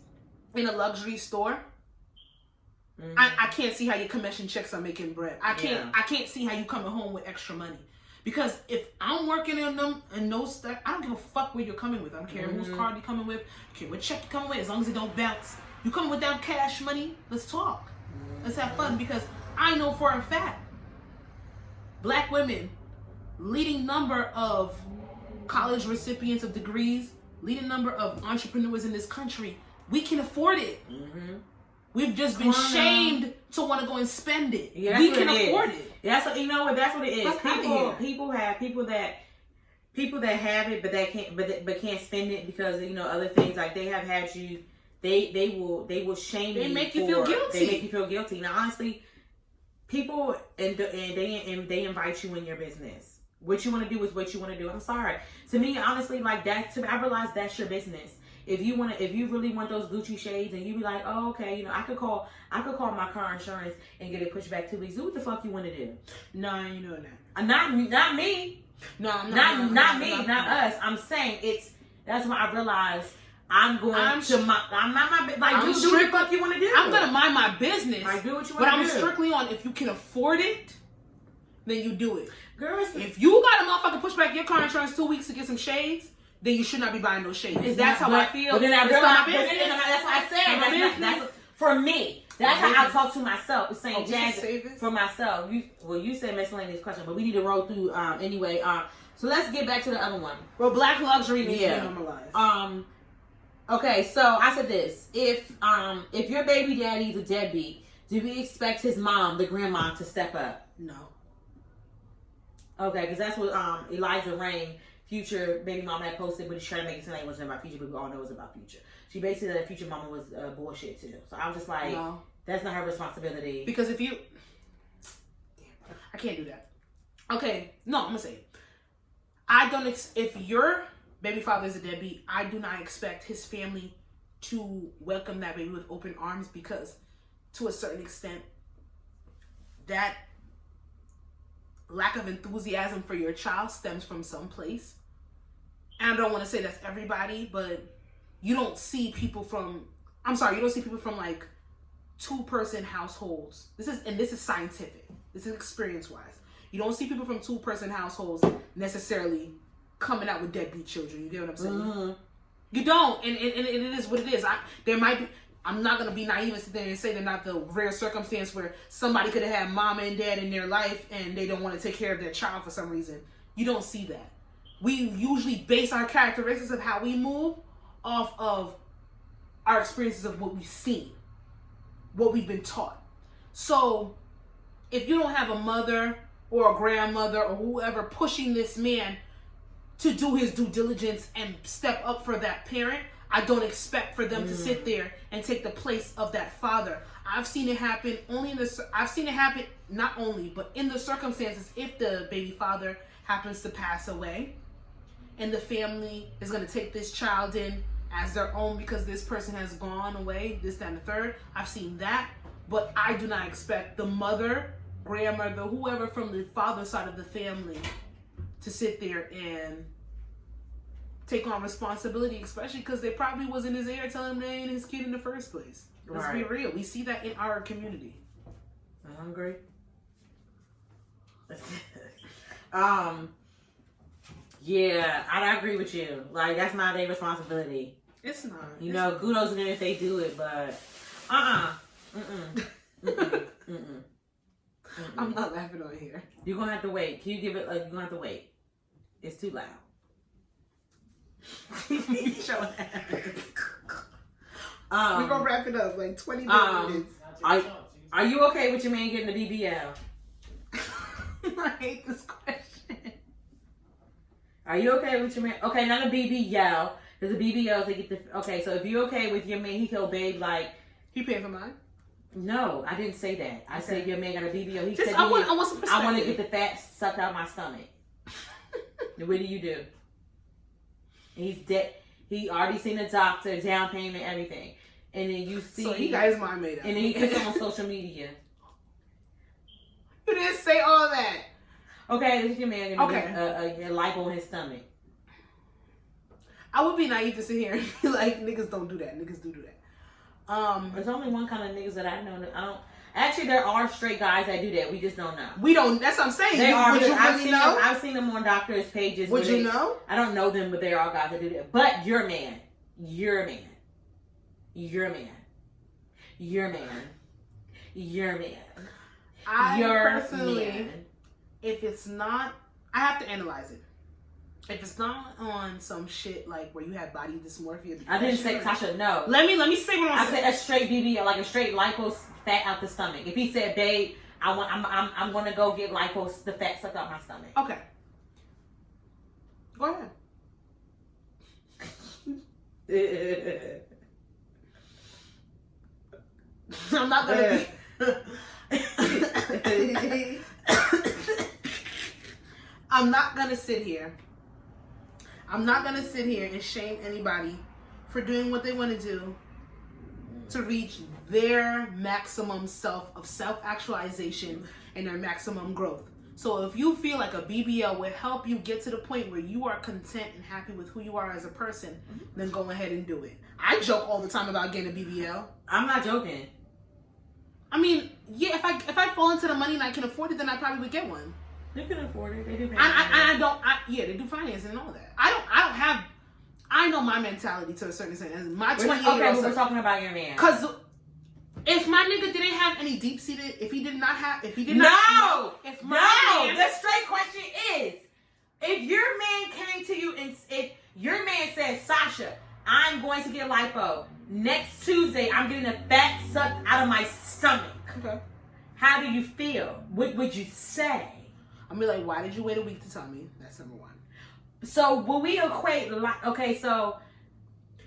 in a luxury store, I can't see how your commission checks are making bread. I can't see how you coming home with extra money. Because if I'm working in those stuff, I don't give a fuck where you're coming with. I don't care whose card you're coming with. I don't care what check you're coming with. As long as it don't bounce. You coming with that cash money, let's talk. Let's have fun. Because I know for a fact, Black women, leading number of college recipients of degrees, leading number of entrepreneurs in this country. We can afford it. Mm-hmm. We've just been shamed to want to go and spend it. Yeah, we can afford it. That's what, you know what? That's what it is. People have people that have it, but they can't, but can't spend it because, you know, other things, like they have had you. They will shame you. They make you feel guilty. They make you feel guilty. Now, honestly, people and they invite you in your business. What you want to do is what you want to do. I'm sorry. To me, honestly, like that. To me, I realize that's your business. If you really want those Gucci shades, and you be like, oh, okay, you know, I could call my car insurance and get it pushed back 2 weeks. Do what the fuck you want to do? No, you know that. Not me. No, not me, not us. I'm saying that's why I realized I'm not my like. Do what the fuck you want to do? I'm gonna mind my business. Like, do what you want to do. But I'm strictly on, if you can afford it, then you do it. Girls, if you got a motherfucker push back your car insurance 2 weeks to get some shades, then you should not be buying those shades. That's how I feel. But then I realized, that's what I said. That's for me. That's how I talk to myself. It's saying, Jazzy, for myself. You said miscellaneous question, but we need to roll through anyway. So let's get back to the other one. Well, black luxury needs to be normalized. Okay, so I said this: if your baby daddy's a deadbeat, do we expect his mom, the grandma, to step up? No. Okay, because that's what Eliza Rain, Future baby mama, had posted, but she's trying to make it seem like it wasn't about Future, but we all know it was about Future. She basically said that Future mama was bullshit too. So I was just like, no, that's not her responsibility. Because I can't do that. Okay, no, I'm gonna say it. If your baby father is a deadbeat, I do not expect his family to welcome that baby with open arms, because to a certain extent, that lack of enthusiasm for your child stems from some place. And I don't want to say that's everybody, but you don't see people from like 2-person households. This is scientific. This is experience-wise. You don't see people from 2-person households necessarily coming out with deadbeat children. You get what I'm saying? Mm-hmm. You don't, and it is what it is. I'm not going to be naive and sit there and say they're not the rare circumstance where somebody could have had mama and dad in their life and they don't want to take care of their child for some reason. You don't see that. We usually base our characteristics of how we move off of our experiences of what we've seen, what we've been taught. So if you don't have a mother or a grandmother or whoever pushing this man to do his due diligence and step up for that parent, I don't expect for them to sit there and take the place of that father. I've seen it happen not only, but in the circumstances, if the baby father happens to pass away and the family is going to take this child in as their own because this person has gone away, this, that, and the third. I've seen that, but I do not expect the mother, grandmother, whoever from the father side of the family to sit there and take on responsibility, especially because they probably was in his ear telling him they ain't his kid in the first place. Let's be real. We see that in our community. I'm hungry. Yeah, I agree with you. Like, that's not their responsibility. It's not. You know, kudos to them if they do it, but I'm not laughing on here. You're gonna have to wait. Can you give it? You're gonna have to wait. It's too loud. Show We're gonna wrap it up like 20 minutes. Are you okay with your man getting the BBL? I hate this question. Are you okay with your man? Okay, not a BBL. There's a BBL to get the. Okay, so if you're okay with your man, he killed babe like. He paid for mine? No, I didn't say that. I said your man got a BBL. He said I want some perspective. I want to get the fat sucked out my stomach. Then what do you do? He's dead. He already seen the doctor, down payment, everything. And then you see. So he got his mind made up. And then he puts it on social media. You didn't say all that. Okay, this is your man gonna get a lipo on his stomach. I would be naive to sit here and be like, niggas don't do that. Niggas do that. There's only one kind of niggas that I know. That I don't. Actually, there are straight guys that do that. We just don't know. We don't. That's what I'm saying. They are. Would you really know? I've seen them on doctors' pages. Would you know? I don't know them, but they are guys that do that. But your man. I personally if it's not, I have to analyze it. If it's not on some shit like where you have body dysmorphia. I didn't say Sasha. No. Let me say what I'm saying. I said a straight BBL, like a straight lipo fat out the stomach. If he said, babe, I'm gonna go get lipo, the fat suck out my stomach. Okay. Go ahead. I'm not gonna I'm not gonna sit here. I'm not gonna sit here and shame anybody for doing what they want to do to reach their maximum self-actualization and their maximum growth. So if you feel like a BBL will help you get to the point where you are content and happy with who you are as a person, then go ahead and do it. I joke all the time about getting a BBL. I'm not joking. I mean, yeah, if I fall into the money and I can afford it, then I probably would get one. You can afford it. They do. Yeah, they do financing and all that. I know my mentality to a certain extent. As my 28 year old. Okay, we're talking about your man. Because if my nigga didn't have any deep seated, if he did not, the straight question is, if your man came to you and if your man said, Sasha, I'm going to get lipo next Tuesday, I'm getting a fat sucked out of my stomach. Okay. How do you feel? What would you say? I'm be like, why did you wait a week to tell me? That's number one. So will we equate so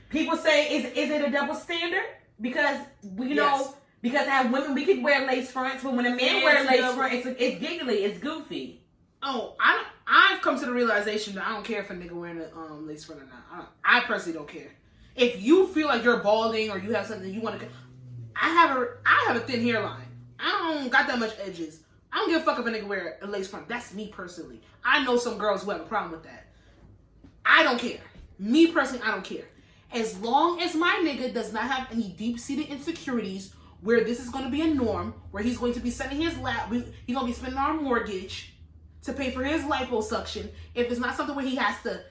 people say is it a double standard? Because we know because as women we can wear lace fronts, but when a man wears lace front, it's giggly, it's goofy. Oh, I've come to the realization that I don't care if a nigga wearing a lace front or not. I personally don't care. If you feel like you're balding or you have something you want to, I have a thin hairline. I don't got that much edges. I don't give a fuck if a nigga wear a lace front. That's me personally. I know some girls who have a problem with that. I don't care. Me personally, I don't care. As long as my nigga does not have any deep-seated insecurities where this is going to be a norm, where he's going to be sending his he's going to be spending our mortgage to pay for his liposuction. If it's not something where he has to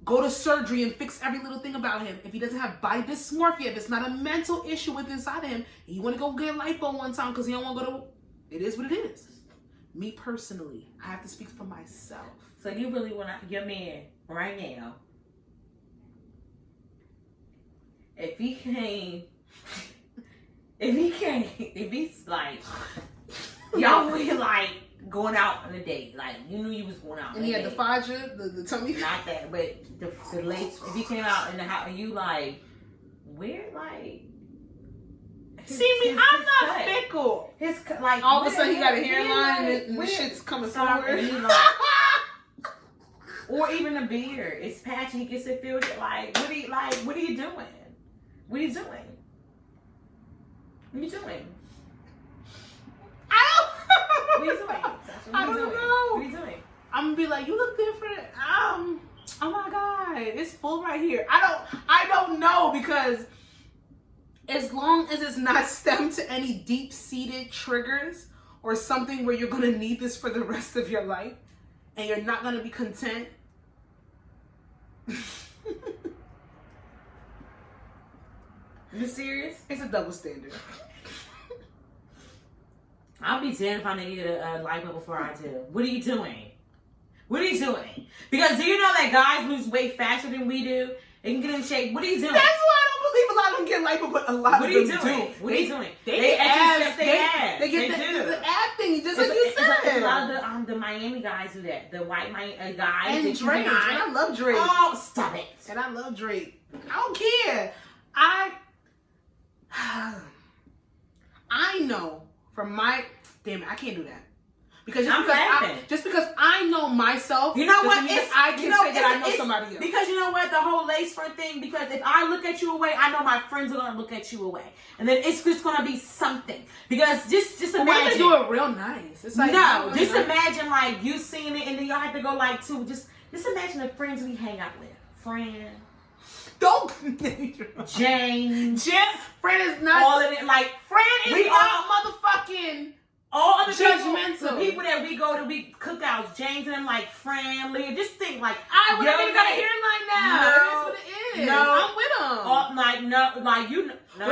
go to surgery and fix every little thing about him. If he doesn't have body dysmorphia, if it's not a mental issue with inside of him, and you want to go get lipo one time because he don't want to go to... It is what it is. Me personally, I have to speak for myself. So you really want your man right now, if he's like, y'all were like going out on a date, like you knew you was going out. And he had the Faja, the tummy. Not that, but the lace. If he came out in the house and you like, where like. I'm not fickle. His like all of a sudden he got a hairline and the shit's coming forward. Or even a beard. It's patchy. He gets it filled. Like what are you doing? What are you doing? What are you doing? What are you doing? I don't know. What are you doing? I'm gonna be like, you look different. Oh my god, it's full right here. I don't know, because as long as it's not stemmed to any deep-seated triggers or something where you're going to need this for the rest of your life and you're not going to be content. You serious? It's a double standard. I'll be damned if I need to get a lipo before I do. What are you doing? What are you doing? Because do you know that guys lose weight faster than we do? They can get in shape. What are you doing? That's why I don't believe a lot of them get lipo, but a lot of them do. What are you doing? They get abs. They get the ab thing, just like you said. A lot of the Miami guys do that. The white Miami guys. And Drake. And I love Drake. Oh, stop it. And I love Drake. I don't care. I know from my... Damn it, I can't do that. Because just because I know myself, you know what? I can say that I know somebody else. Because you know what? The whole lace front thing, because if I look at you away, I know my friends are going to look at you away. And then it's just going to be something. Because just imagine. What if they do it real nice? It's like, no, just imagine like you seeing it and then y'all have to go like to, just imagine the friends we hang out with. Fran. Don't. Jane. Fran is not. All of it. Like, Fran is not motherfucking. all other judgmental. People, the people that we go to, we cookouts, James and them like friendly. Just think like, I would have got a hairline now. No, That's what it is. No, I'm with him. Like no, like you. No.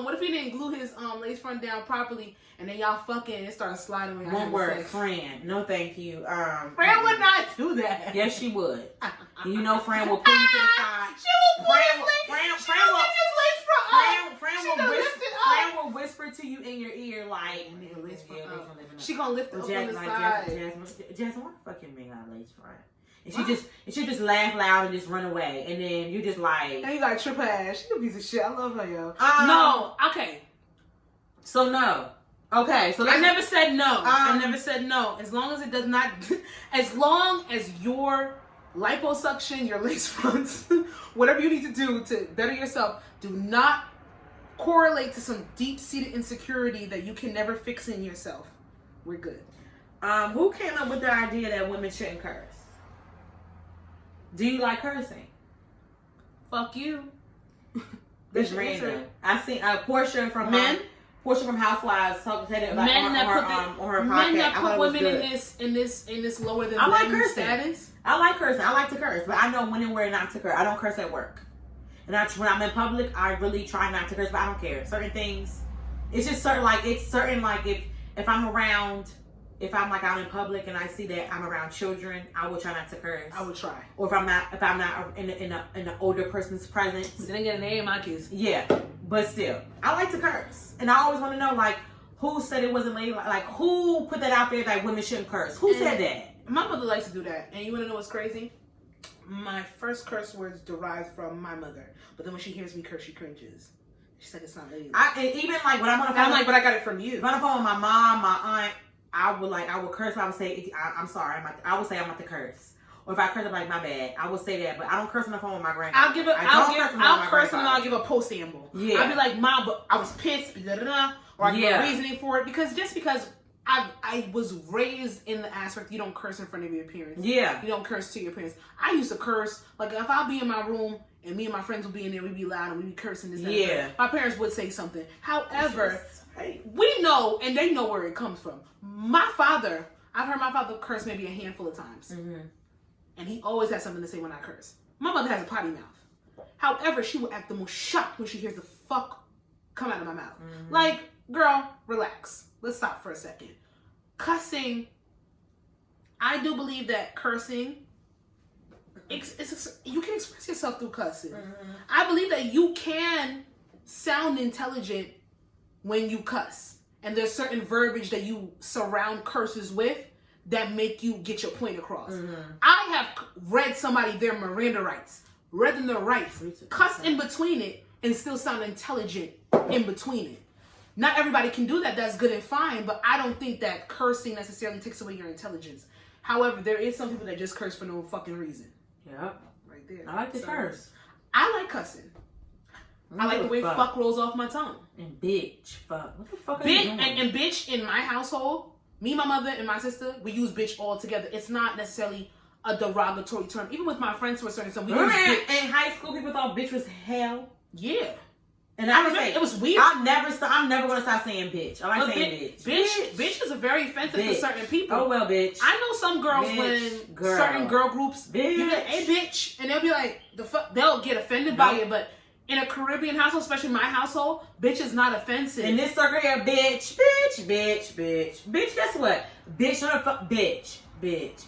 What if he didn't glue his lace front down properly, and then y'all fucking and it started sliding? One word, friend. No, thank you. Fran would not do that. Yes, she would. You know, Fran will pull you to the side. She will pull his lace. Fran will whisper to you in your ear like, lace front up. She gonna lift it up on the side. Jasmine, what the fucking mean I lace front? And she just laugh loud and just run away, and then you just like. And you like trip her ass. She a piece of shit. I love her, yo. No, okay. So no. Okay, so I never said no. I never said no. As long as it does not, as long as your liposuction, your lace fronts, whatever you need to do to better yourself, do not correlate to some deep-seated insecurity that you can never fix in yourself. We're good. Who came up with the idea that women shouldn't curse? Do you like cursing? Fuck you. This random. I seen Portia from men. Portia from Housewives talking about men that on her podcast. Men that put women in this lower than I like them cursing. status. I like cursing. I like to curse, but I know when and where not to curse. I don't curse at work, and when I'm in public, I really try not to curse. But I don't care. Certain things, it's just certain like if I'm around. If I'm like out in public and I see that I'm around children, I will try not to curse. I would try. Or if I'm not in an older person's presence. Didn't get a name in my kids. Yeah, but still, I like to curse, and I always want to know like who said it wasn't lady, like who put that out there that women shouldn't curse. Who said that? My mother likes to do that, and you want to know what's crazy? My first curse words derived from my mother, but then when she hears me curse, she cringes. She's like, it's not lady. And even like when I'm on the phone, I'm like, but I got it from you. If I'm on the phone with my mom, my aunt. I would curse, but I would say, I'm sorry. I would say I'm about to curse. Or if I curse, I'm like, my bad. I would say that, but I don't curse on the phone with my grandma. I'll curse and I'll give a post-amble. Yeah. I'll be like, Mom, but I was pissed, da-da-da, or I give a reasoning for it. Because I was raised in the aspect you don't curse in front of your parents. Yeah. You don't curse to your parents. I used to curse. Like, if I'll be in my room and me and my friends would be in there, we'd be loud and we'd be cursing this and that. My parents would say something. However, we know, and they know where it comes from. My father, I've heard my father curse maybe a handful of times. Mm-hmm. And he always has something to say when I curse. My mother has a potty mouth. However, she will act the most shocked when she hears the fuck come out of my mouth. Mm-hmm. Like, girl, relax. Let's stop for a second. Cussing, I do believe that cursing, you can express yourself through cussing. Mm-hmm. I believe that you can sound intelligent when you cuss. And there's certain verbiage that you surround curses with that make you get your point across. Mm-hmm. I have read somebody their Miranda rights, read them their rights, cussed in between it, and still sound intelligent in between it. Not everybody can do that. That's good and fine, but I don't think that cursing necessarily takes away your intelligence. However, there is some people that just curse for no fucking reason. Yep. Right there. I like to curse. I like cussing. I like the way fuck rolls off my tongue. And bitch, fuck. What the fuck are you doing? And bitch in my household, me, my mother, and my sister, we use bitch all together. It's not necessarily a derogatory term. Even with my friends to a certain extent, we use bitch. In high school, people thought bitch was hell. Yeah. And I remember it was weird. I'm never gonna stop saying bitch. I like saying bitch. Bitch is a very offensive to certain people. Oh well, bitch. I know some girls certain girl groups, you be like, hey bitch, and they'll be like, the fuck, they'll get offended by it, but in a Caribbean household, especially my household, bitch is not offensive. In this circle here, bitch. Bitch, guess what? Bitch, what the fuck? Bitch.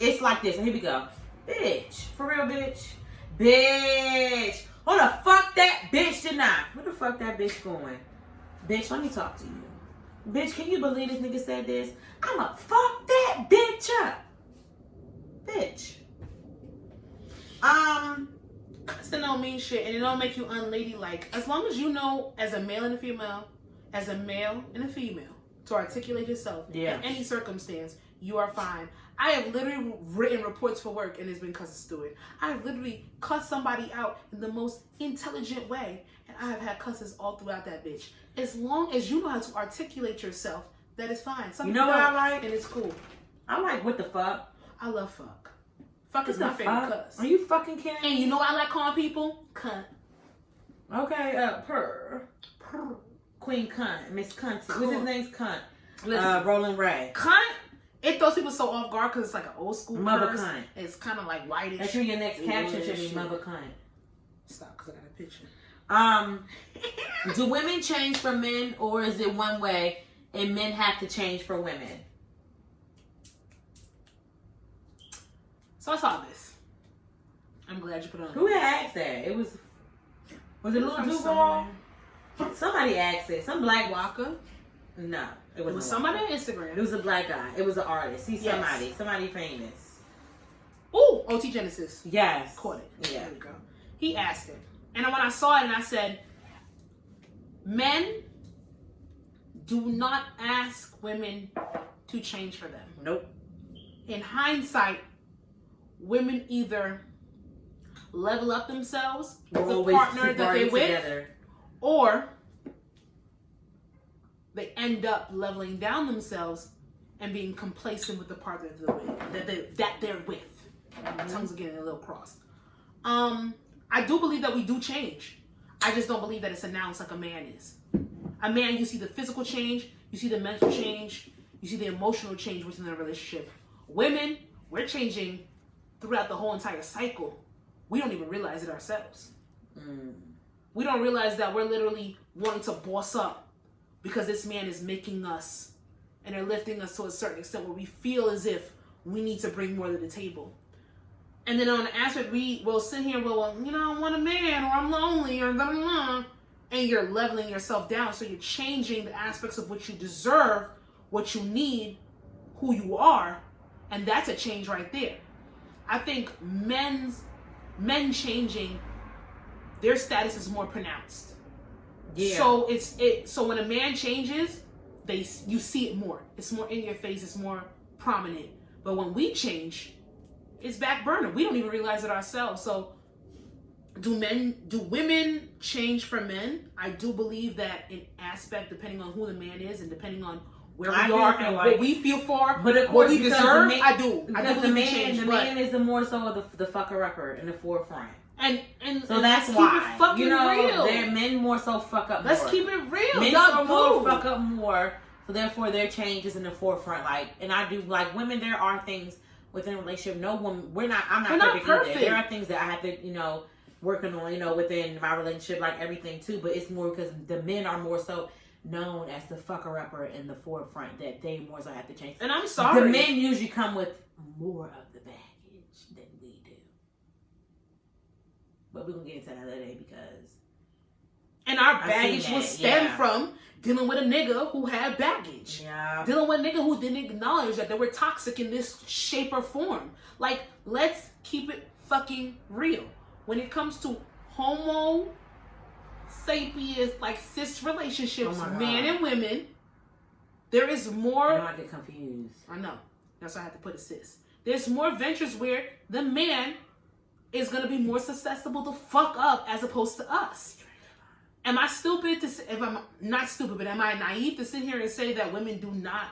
It's like this. And here we go. Bitch. For real, bitch. Bitch. Hold the fuck that bitch did not. Where the fuck that bitch going? Bitch, let me talk to you. Bitch, can you believe this nigga said this? I'ma fuck that bitch up. Bitch. Cussing don't mean shit, and it don't make you unladylike. As long as you know, as a male and a female, to articulate yourself in any circumstance, you are fine. I have literally written reports for work, and there's been cusses through it. I have literally cussed somebody out in the most intelligent way, and I have had cusses all throughout that bitch. As long as you know how to articulate yourself, that is fine. You know what I like? And it's cool. I like what the fuck. I love fuck. Fuck is my favorite cuss. Are you fucking kidding? And you know what I like calling people? Cunt. Okay, purr. Queen Cunt. Miss Cunty. What's his name's Cunt? Rolling Ray. Cunt. It throws people so off guard because it's like an old school Mother curse. cunt. It's kind of like whitish. That's your next caption should be mother cunt. Stop, because I got a picture. Do women change for men, or is it one way and men have to change for women? So I saw this. I'm glad you put it on. Who had asked that? Was it Lil Duval? Somebody asked it. Some black Waka? No, it was somebody on Instagram. It was a black guy. It was an artist. He's somebody famous. Ooh, OT Genesis. Yes, caught it. Yeah, there we go. He asked it, and when I saw it, and I said, men do not ask women to change for them. Nope. In hindsight, women either level up themselves with the partner that they're with, together. Or they end up leveling down themselves and being complacent with the partner that they're with. Mm-hmm. Tongues are getting a little crossed. I do believe that we do change. I just don't believe that it's announced like a man is. A man, you see the physical change, you see the mental change, you see the emotional change within a relationship. Women, we're changing throughout the whole entire cycle. We don't even realize it ourselves. We don't realize that we're literally wanting to boss up because this man is making us and they're lifting us to a certain extent where we feel as if we need to bring more to the table. And then on the aspect, we will sit here and go, well, you know, I want a man, or I'm lonely, or blah, blah, blah. And you're leveling yourself down. So you're changing the aspects of what you deserve, what you need, who you are. And that's a change right there. I think men changing, their status is more pronounced. Yeah. So so when a man changes, you see it more. It's more in your face. It's more prominent. But when we change, it's back burner. We don't even realize it ourselves. So do women change for men? I do believe that in aspect, depending on who the man is and depending on where we are and what we feel for, but of course, what we deserve, I do. Because the man is the more so the fucker upper in the forefront. And so that's why, keep it real. Men more so fuck up. Let's keep it real. Men so more fuck up more. So therefore, their change is in the forefront. Like, and I do like women. There are things within a relationship. No woman. I'm not perfect. There are things that I have to working on within my relationship, like everything too. But it's more because the men are more so known as the fucker upper in the forefront that they more so have to change. And I'm sorry, the men usually come with more of the baggage than we do. But we're gonna get into that later because our baggage will stem from dealing with a nigga who had baggage. Yeah. Dealing with a nigga who didn't acknowledge that they were toxic in this shape or form. Like, let's keep it fucking real. When it comes to homo sapiens, like cis relationships, man and women, there is more. I get confused. I know. That's why I have to put it cis. There's more ventures where the man is going to be more susceptible to fuck up as opposed to us. Am I stupid to say, if I'm not stupid, but am I naive to sit here and say that women do not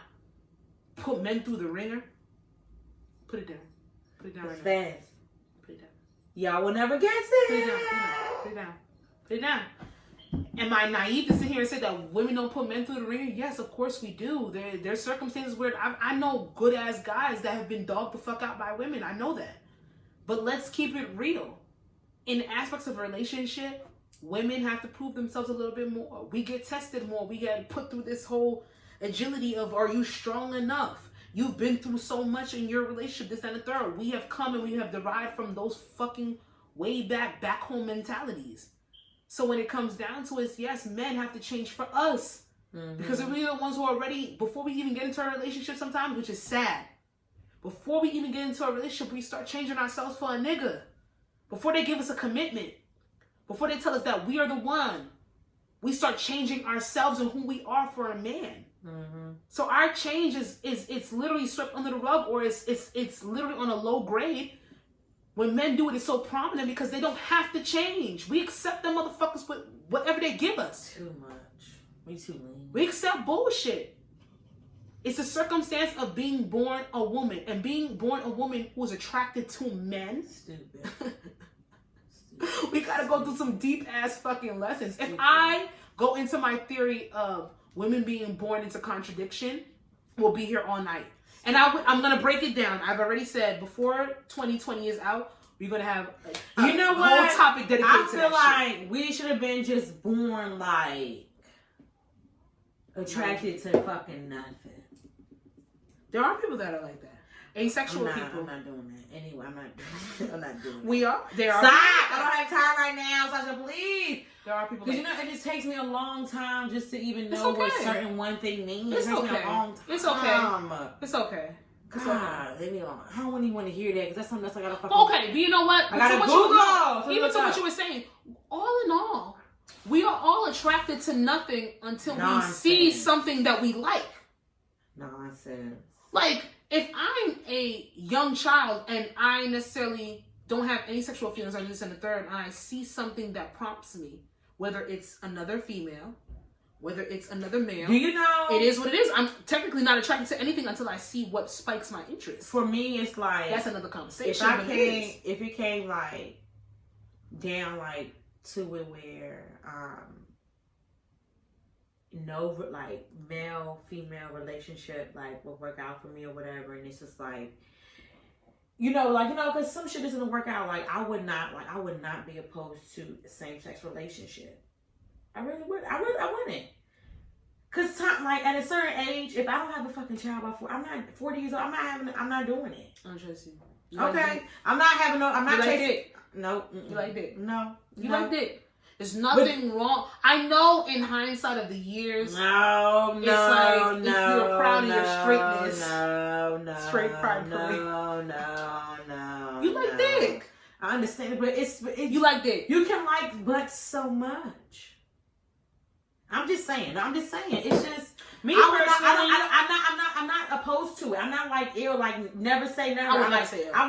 put men through the ringer? Put it down. Put it down right now. Fast. Put it down. Y'all will never guess it. Put it down. Put it down. Put it down. Am I naive to sit here and say that women don't put men through the ringer? Yes, of course we do. There's circumstances where I know good ass guys that have been dogged the fuck out by women. I know that. But let's keep it real. In aspects of a relationship, women have to prove themselves a little bit more. We get tested more. We get put through this whole agility of, are you strong enough? You've been through so much in your relationship, this and the third. We have come and we have derived from those fucking way back home mentalities. So when it comes down to it, yes, men have to change for us. Mm-hmm. Because we're the ones who are ready, before we even get into a relationship sometimes, which is sad. Before we even get into a relationship, we start changing ourselves for a nigga. Before they give us a commitment. Before they tell us that we are the one. We start changing ourselves and who we are for a man. Mm-hmm. So our change is it's literally swept under the rug, or it's literally on a low grade. When men do it, it's so prominent because they don't have to change. We accept them motherfuckers with whatever they give us. Too much. We too lean. We accept bullshit. It's a circumstance of being born a woman, and being born a woman who is attracted to men. Stupid. We gotta go through some deep ass fucking lessons. If I go into my theory of women being born into contradiction, will be here all night. And I'm going to break it down. I've already said before 2020 is out, we're going to have a whole topic dedicated to that shit. I feel like we should have been just born like attracted to fucking nothing. There are people that are like that. Asexual people. I'm not doing that. Anyway, I'm not doing that. We are. There are. Stop! I don't have time right now, Sasha, please. There are people because it just takes me a long time just to even know what certain one thing means. It's okay. Me a long time. It's okay. It's okay. God, leave me alone. I don't even want to hear that because that's something else I gotta fucking. Okay, but you know what? I gotta Google. Even to what you were saying. All in all, we are all attracted to nothing until we see something that we like. Nonsense. Like, if I'm a young child and I necessarily don't have any sexual feelings on this and the third, and I see something that prompts me, whether it's another female, whether it's another male. Do you know? It is what it is. I'm technically not attracted to anything until I see what spikes my interest. For me, it's like... That's another conversation. If it came like down like to it where no like male female relationship like will work out for me or whatever, and it's just like because some shit doesn't work out. Like I would not be opposed to a same-sex relationship. I really would. I wouldn't. Cause like at a certain age, if I don't have a fucking child by 40 years old, I'm not doing it. Interesting. Okay. I'm not having no. I'm not chasing dick. No. You like dick? No. You like dick? There's nothing wrong. I know in hindsight of the years. It's like if you're proud of your straightness. No. Straight pride. No. You like dick. I understand it, but you like dick. You can like butt so much. I'm just saying. It's just me personally. I'm not opposed to it. I'm not like ill. Like never say never. I would never say it. I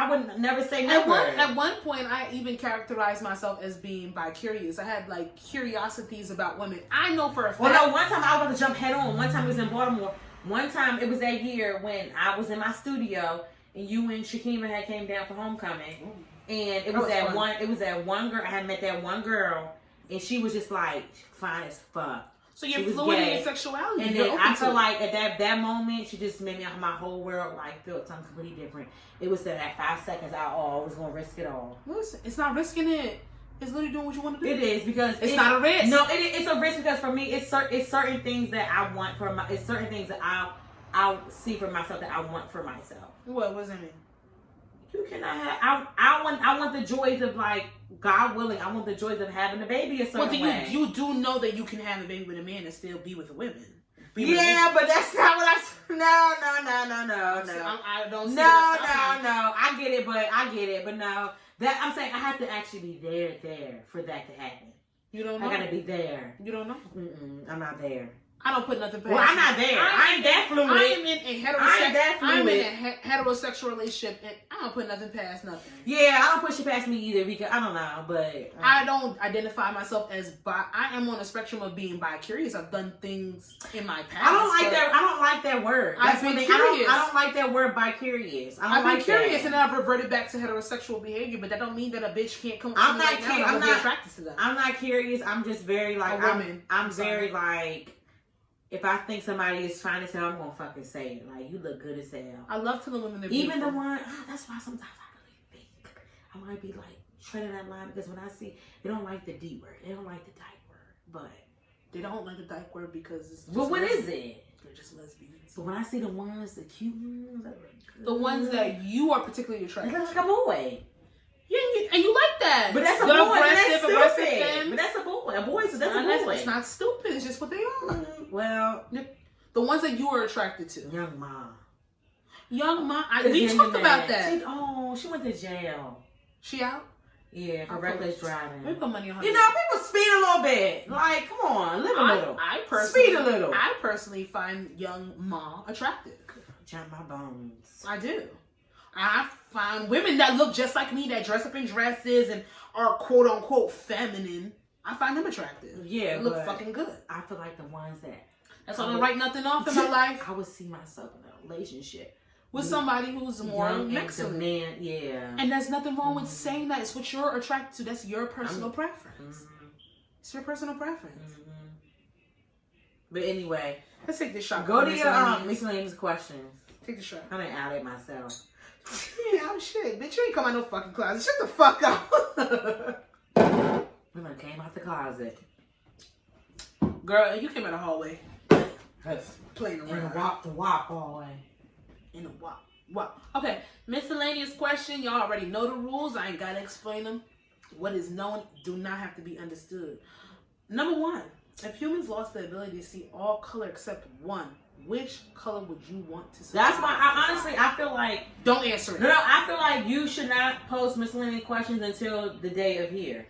would never say never. At one point, I even characterized myself as being bi-curious. I had like curiosities about women. I know for a fact. Well, no. One time I was about to jump head on. One time it was in Baltimore. One time it was that year when I was in my studio and you and Shakima had came down for homecoming, and it was that one. It was that one girl. I had met that one girl. And she was just like fine as fuck. So you're fluid in your sexuality. And then I feel like at that moment, she just made me my whole world like feel something completely different. It was that 5 seconds I was gonna risk it all. Listen, it's not risking it. It's literally doing what you want to do. It is because it's not a risk. No, it's a risk because for me, it's certain things that I want for it's certain things that I'll see for myself that I want for myself. What does that mean? You cannot have. I want the joys of like God willing. I want the joys of having a baby a certain way. You do know that you can have a baby with a man and still be with a woman. But that's not what No. I don't. No. I get it, but no. That I'm saying I have to actually be there for that to happen. You don't know. I gotta be there. You don't know. I'm not there. I don't put nothing past. Well, I'm not there. I ain't that fluid. I'm in a heterosexual relationship, and I don't put nothing past nothing. Yeah, I don't push it past me either because I don't know, but I don't identify myself as bi. I am on a spectrum of being bi-curious. I've done things in my past. I don't like that word. I've been curious. I don't like that word bi-curious. I've been curious, and then I've reverted back to heterosexual behavior. But that don't mean that a bitch can't come. I'm not attracted to them. I'm not curious. I'm just very like a woman. I'm very like. If I think somebody is fine as hell, I'm gonna fucking say it. Like, you look good as hell. I love to the women that even the one. That's why sometimes I really think I might be like treading that line because when I see they don't like the D word, they don't like the dyke word, but they don't like the dyke word because it's. But what is it? They're just lesbians. But when I see the ones, the cute ones, the ones that you are particularly attracted, it looks like a boy. Yeah, and you like that. But that's a boy. That's stupid. But that's a boy. A boy, so that's a boy. It's not stupid. It's just what they are. Well, the ones that you are attracted to. Young Ma. We talked about that. She went to jail. She out? Yeah, for reckless driving. We put money on her. You know, people speed a little bit. Like, come on, live a little. Speed a little. I personally find young Ma attractive. Jump my bones. I do. I find women that look just like me, that dress up in dresses and are quote unquote feminine. I find them attractive. Yeah, they look fucking good. I feel like the ones that's why I don't write nothing off in my life. I would see myself in a relationship with somebody who's more excellent. Yeah. And there's nothing wrong with saying that. It's what you're attracted to. That's your personal preference. It's your personal preference. But anyway, let's take this shot. Go to your miscellaneous questions. Take the shot. I done outed myself. Yeah, I'm shit. Bitch, you ain't come out no fucking closet. Shut the fuck up. We done came out the closet. Girl, you came out the hallway. Playing around. In the wop hallway. In the wop. Okay, miscellaneous question. Y'all already know the rules. I ain't gotta explain them. What is known do not have to be understood. Number 1. If humans lost the ability to see all color except one, which color would you want to see? That's why I feel like... Don't answer it. No, I feel like you should not post miscellaneous questions until the day of here.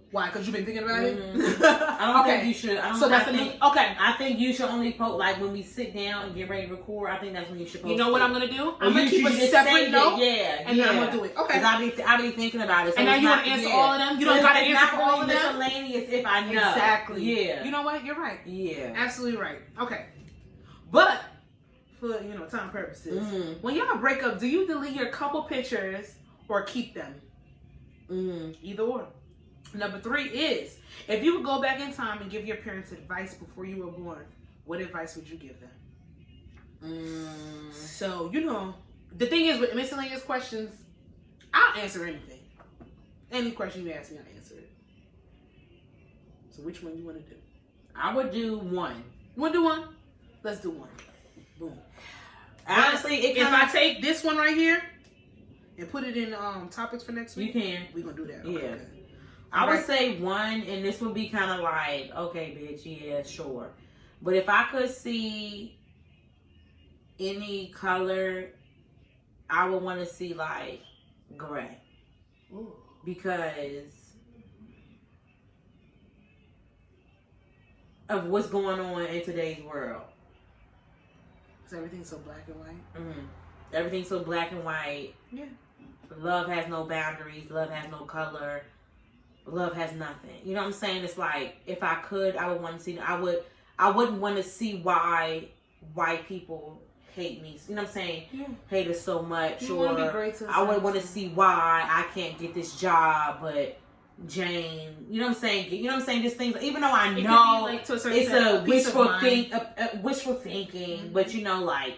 Why? Because you've been thinking about it? I don't think you should. I think you should only post, like, when we sit down and get ready to record, I think that's when you should post. You know what I'm going to do? I'm going to keep a separate note. And then I'm going to do it. Okay. Because I be thinking about it. So and now you want to answer all of them? You don't got to answer for all of them? Miscellaneous if I know. Exactly. Yeah. You know what? You're right. Yeah. Absolutely right. Okay. But, for, time purposes, when y'all break up, do you delete your couple pictures or keep them? Either or. Number 3 is, if you would go back in time and give your parents advice before you were born, what advice would you give them? So, the thing is with miscellaneous questions, I'll answer anything. Any question you ask me, I'll answer it. So which one you want to do? I would do 1. You want to do 1? Let's do 1. Boom. Honestly, if I take this one right here and put it in topics for next week, you can. We're going to do that. Okay, yeah. Good. I would say 1, and this would be kind of like, okay, bitch, yeah, sure. But if I could see any color, I would want to see, like, gray. Ooh. Because of what's going on in today's world. Is everything so black and white? Everything's so black and white. Yeah. Love has no boundaries. Love has no color. Love has nothing. You know what I'm saying? It's like, if I could, I would want to see, I wouldn't want to see why white people hate me. You know what I'm saying? Yeah. Hate us so much. You want to be great to I would want to see why I can't get this job, but Jane, you know what I'm saying? You know what I'm saying? Just things, even though I know like, to a it's a wishful thinking, but like,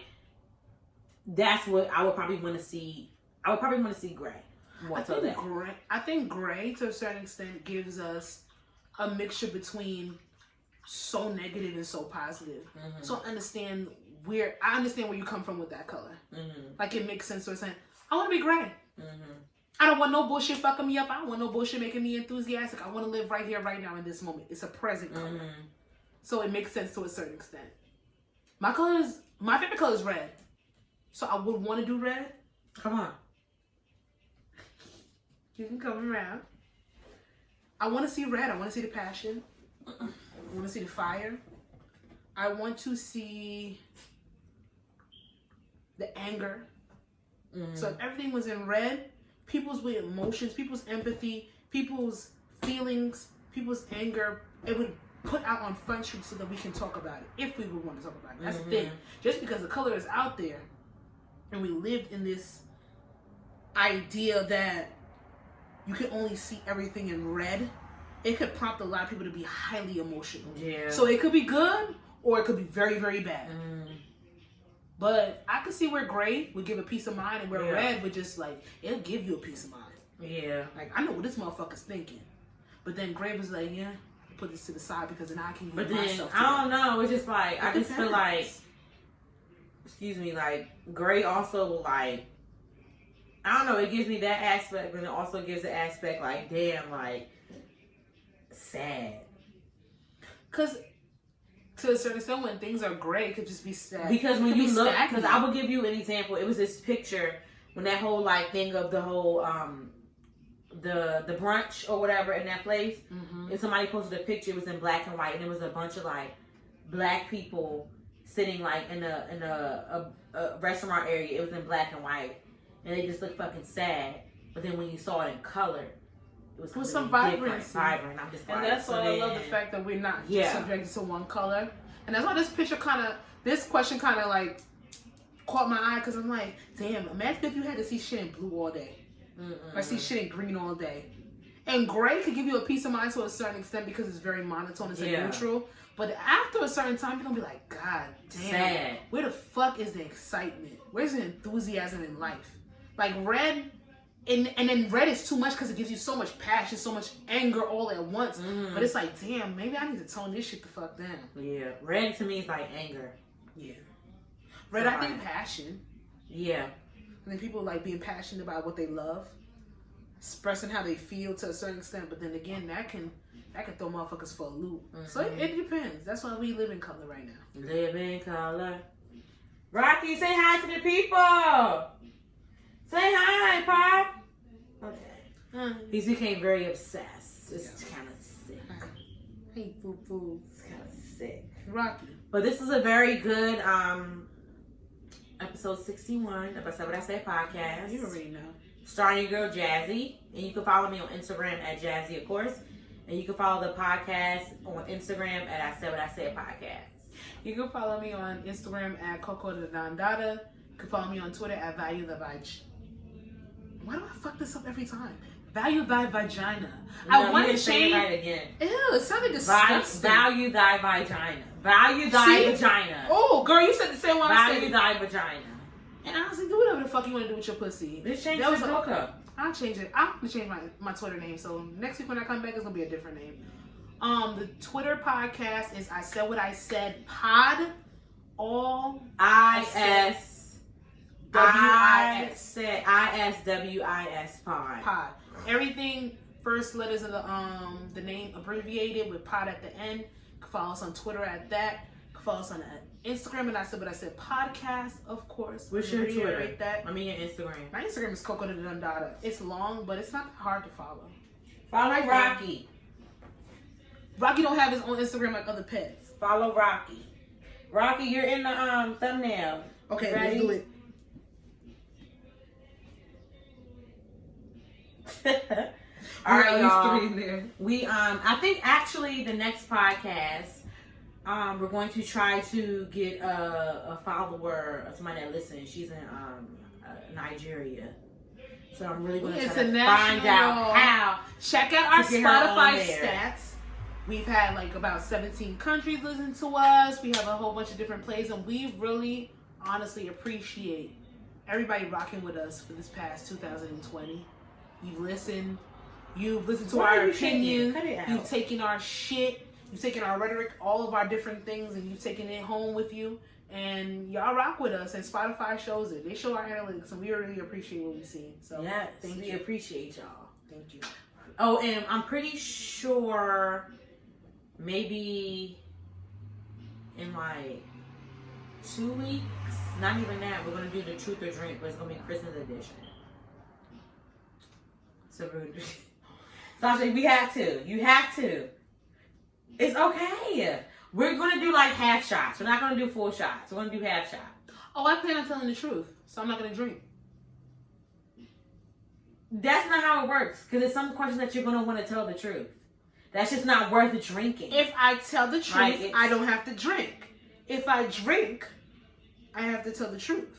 that's what I would probably want to see. I would probably want to see gray. I think gray, to a certain extent, gives us a mixture between so negative and so positive. So I understand where you come from with that color. Like, it makes sense to a saying, I want to be gray. I don't want no bullshit fucking me up. I don't want no bullshit making me enthusiastic. I want to live right here, right now, in this moment. It's a present color. So it makes sense to a certain extent. My favorite color is red. So I would want to do red. Come on. You can come around. I want to see red. I want to see the passion. I want to see the fire. I want to see the anger. So if everything was in red, people's emotions, people's empathy, people's feelings, people's anger, it would put out on Front Street so that we can talk about it, if we would want to talk about it. That's the thing. Just because the color is out there, and we lived in this idea that you can only see everything in red, it could prompt a lot of people to be highly emotional. Yeah. So it could be good, or it could be very, very bad. But I could see where gray would give a peace of mind, and where red would just, like, it'll give you a peace of mind. Yeah. Like, I know what this motherfucker's thinking. But then gray was like, yeah, put this to the side because then I can get myself. I don't know. It's just like, I just feel like, excuse me, like, gray also, like, I don't know, it gives me that aspect, but it also gives the aspect, like, damn, like, sad. Because to a certain extent, when things are gray, it could just be sad. Because when you look, because I will give you an example. It was this picture when that whole, like, thing of the whole, the brunch or whatever in that place. And somebody posted a picture. It was in black and white, and it was a bunch of, like, black people sitting, like, in a restaurant area. It was in black and white. And they just looked fucking sad. But then when you saw it in color, it was with some vibrancy. Vibrant. I'm just and that's why I love the fact that we're not just subjected to one color. And that's why this question kind of like caught my eye, because I'm like, damn, imagine if you had to see shit in blue all day. Or see shit in green all day. And gray could give you a peace of mind to a certain extent because it's very monotone, it's neutral. But after a certain time, you're gonna be like, God damn, sad. Where the fuck is the excitement? Where's the enthusiasm in life? Like red, and then red is too much because it gives you so much passion, so much anger all at once. But it's like, damn, maybe I need to tone this shit the fuck down. Yeah, red to me is like anger. Yeah. Red, I think passion. Yeah. I think people like being passionate about what they love, expressing how they feel to a certain extent. But then again, that can throw motherfuckers for a loop. So it depends. That's why we live in color right now. Live in color. Rocky, say hi to the people. Say hi, Pop. Okay. He's became very obsessed. It's kind of sick. Hey, boo boo. It's kind of sick. Rocky. But this is a very good episode 61 of I Said What I Said podcast. You already know. Starring your girl Jazzy. And you can follow me on Instagram at Jazzy, of course. And you can follow the podcast on Instagram at I Said What I Said podcast. You can follow me on Instagram at Coco the Dondada. You can follow me on Twitter at Value the Why do I fuck this up every time? Value thy vagina. No, I want to change. Right again. Ew, it sounded disgusting. Value thy vagina. Value thy vagina. Oh, girl, you said the same one. Value thy vagina. And honestly, do whatever the fuck you want to do with your pussy. Just change the Coco. I'll change it. I'm gonna change my Twitter name. So next week when I come back, it's gonna be a different name. The Twitter podcast is I Said What I Said Pod. All ISWIS pod. Everything first letters of the name abbreviated with pod at the end. You can follow us on Twitter at that. You can follow us on Instagram and I Said What I Said podcast, of course. What's your Twitter? That. I mean your Instagram. My Instagram is Coco the Dondada. It's long, but it's not hard to follow. Follow Rocky. Rocky don't have his own Instagram like other pets. Follow Rocky. Rocky, you're in the thumbnail. Okay, ready? Let's do it. All right, y'all. We I think actually the next podcast we're going to try to get a follower, somebody that listens. She's in Nigeria, so I'm really going to try to find out how. Check out our Spotify stats. We've had like about 17 countries listen to us. We have a whole bunch of different plays, and we really honestly appreciate everybody rocking with us for this past 2020. You've listened to our opinions, you've taken our shit, you've taken our rhetoric, all of our different things, and you've taken it home with you, and y'all rock with us, and Spotify shows it. They show our analytics, and we really appreciate what we see. So yes, we appreciate y'all. Thank you. Oh, and I'm pretty sure maybe in like 2 weeks, not even that, we're going to do the Truth or Drink, but it's going to be Christmas edition. So Sasha, we have to. You have to. It's okay. We're going to do like half shots. We're not going to do full shots. We're going to do half shots. Oh, I plan on telling the truth, so I'm not going to drink. That's not how it works, because there's some questions that you're going to want to tell the truth. That's just not worth drinking. If I tell the truth, I don't have to drink. If I drink, I have to tell the truth.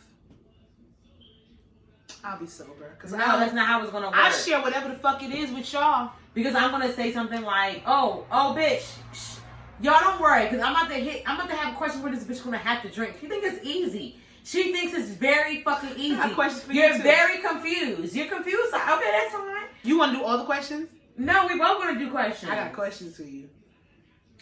I'll be sober. No, that's not how it's going to work. I share whatever the fuck it is with y'all. Because I'm going to say something like, oh, bitch. Y'all don't worry, because I'm about to have a question where this bitch going to have to drink. She thinks it's easy. She thinks it's very fucking easy. I have questions for you. You're very confused. You're confused. Okay, that's fine. You want to do all the questions? No, we both want to do questions. I got questions for you.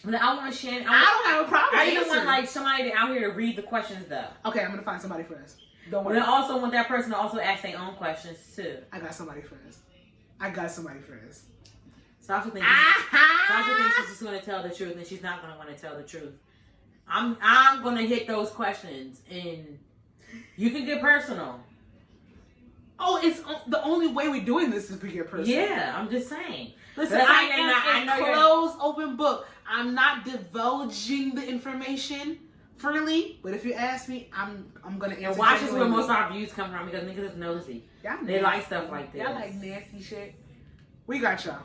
But I want to share. I don't have a problem. I even want like somebody out here to read the questions though. Okay, I'm going to find somebody first. Don't worry. But I also want that person to also ask their own questions too. I got somebody first. Sasha thinks she's just going to tell the truth, and she's not going to want to tell the truth. I'm going to hit those questions, and you can get personal. Oh, it's the only way we're doing this is if we get personal. Yeah, I'm just saying. Listen, I am a closed, open book. I'm not divulging the information freely, but if you ask me, I'm gonna answer. And watch us where most of our views come from, because niggas is nosy. They like stuff like this. Y'all like nasty shit. We got y'all.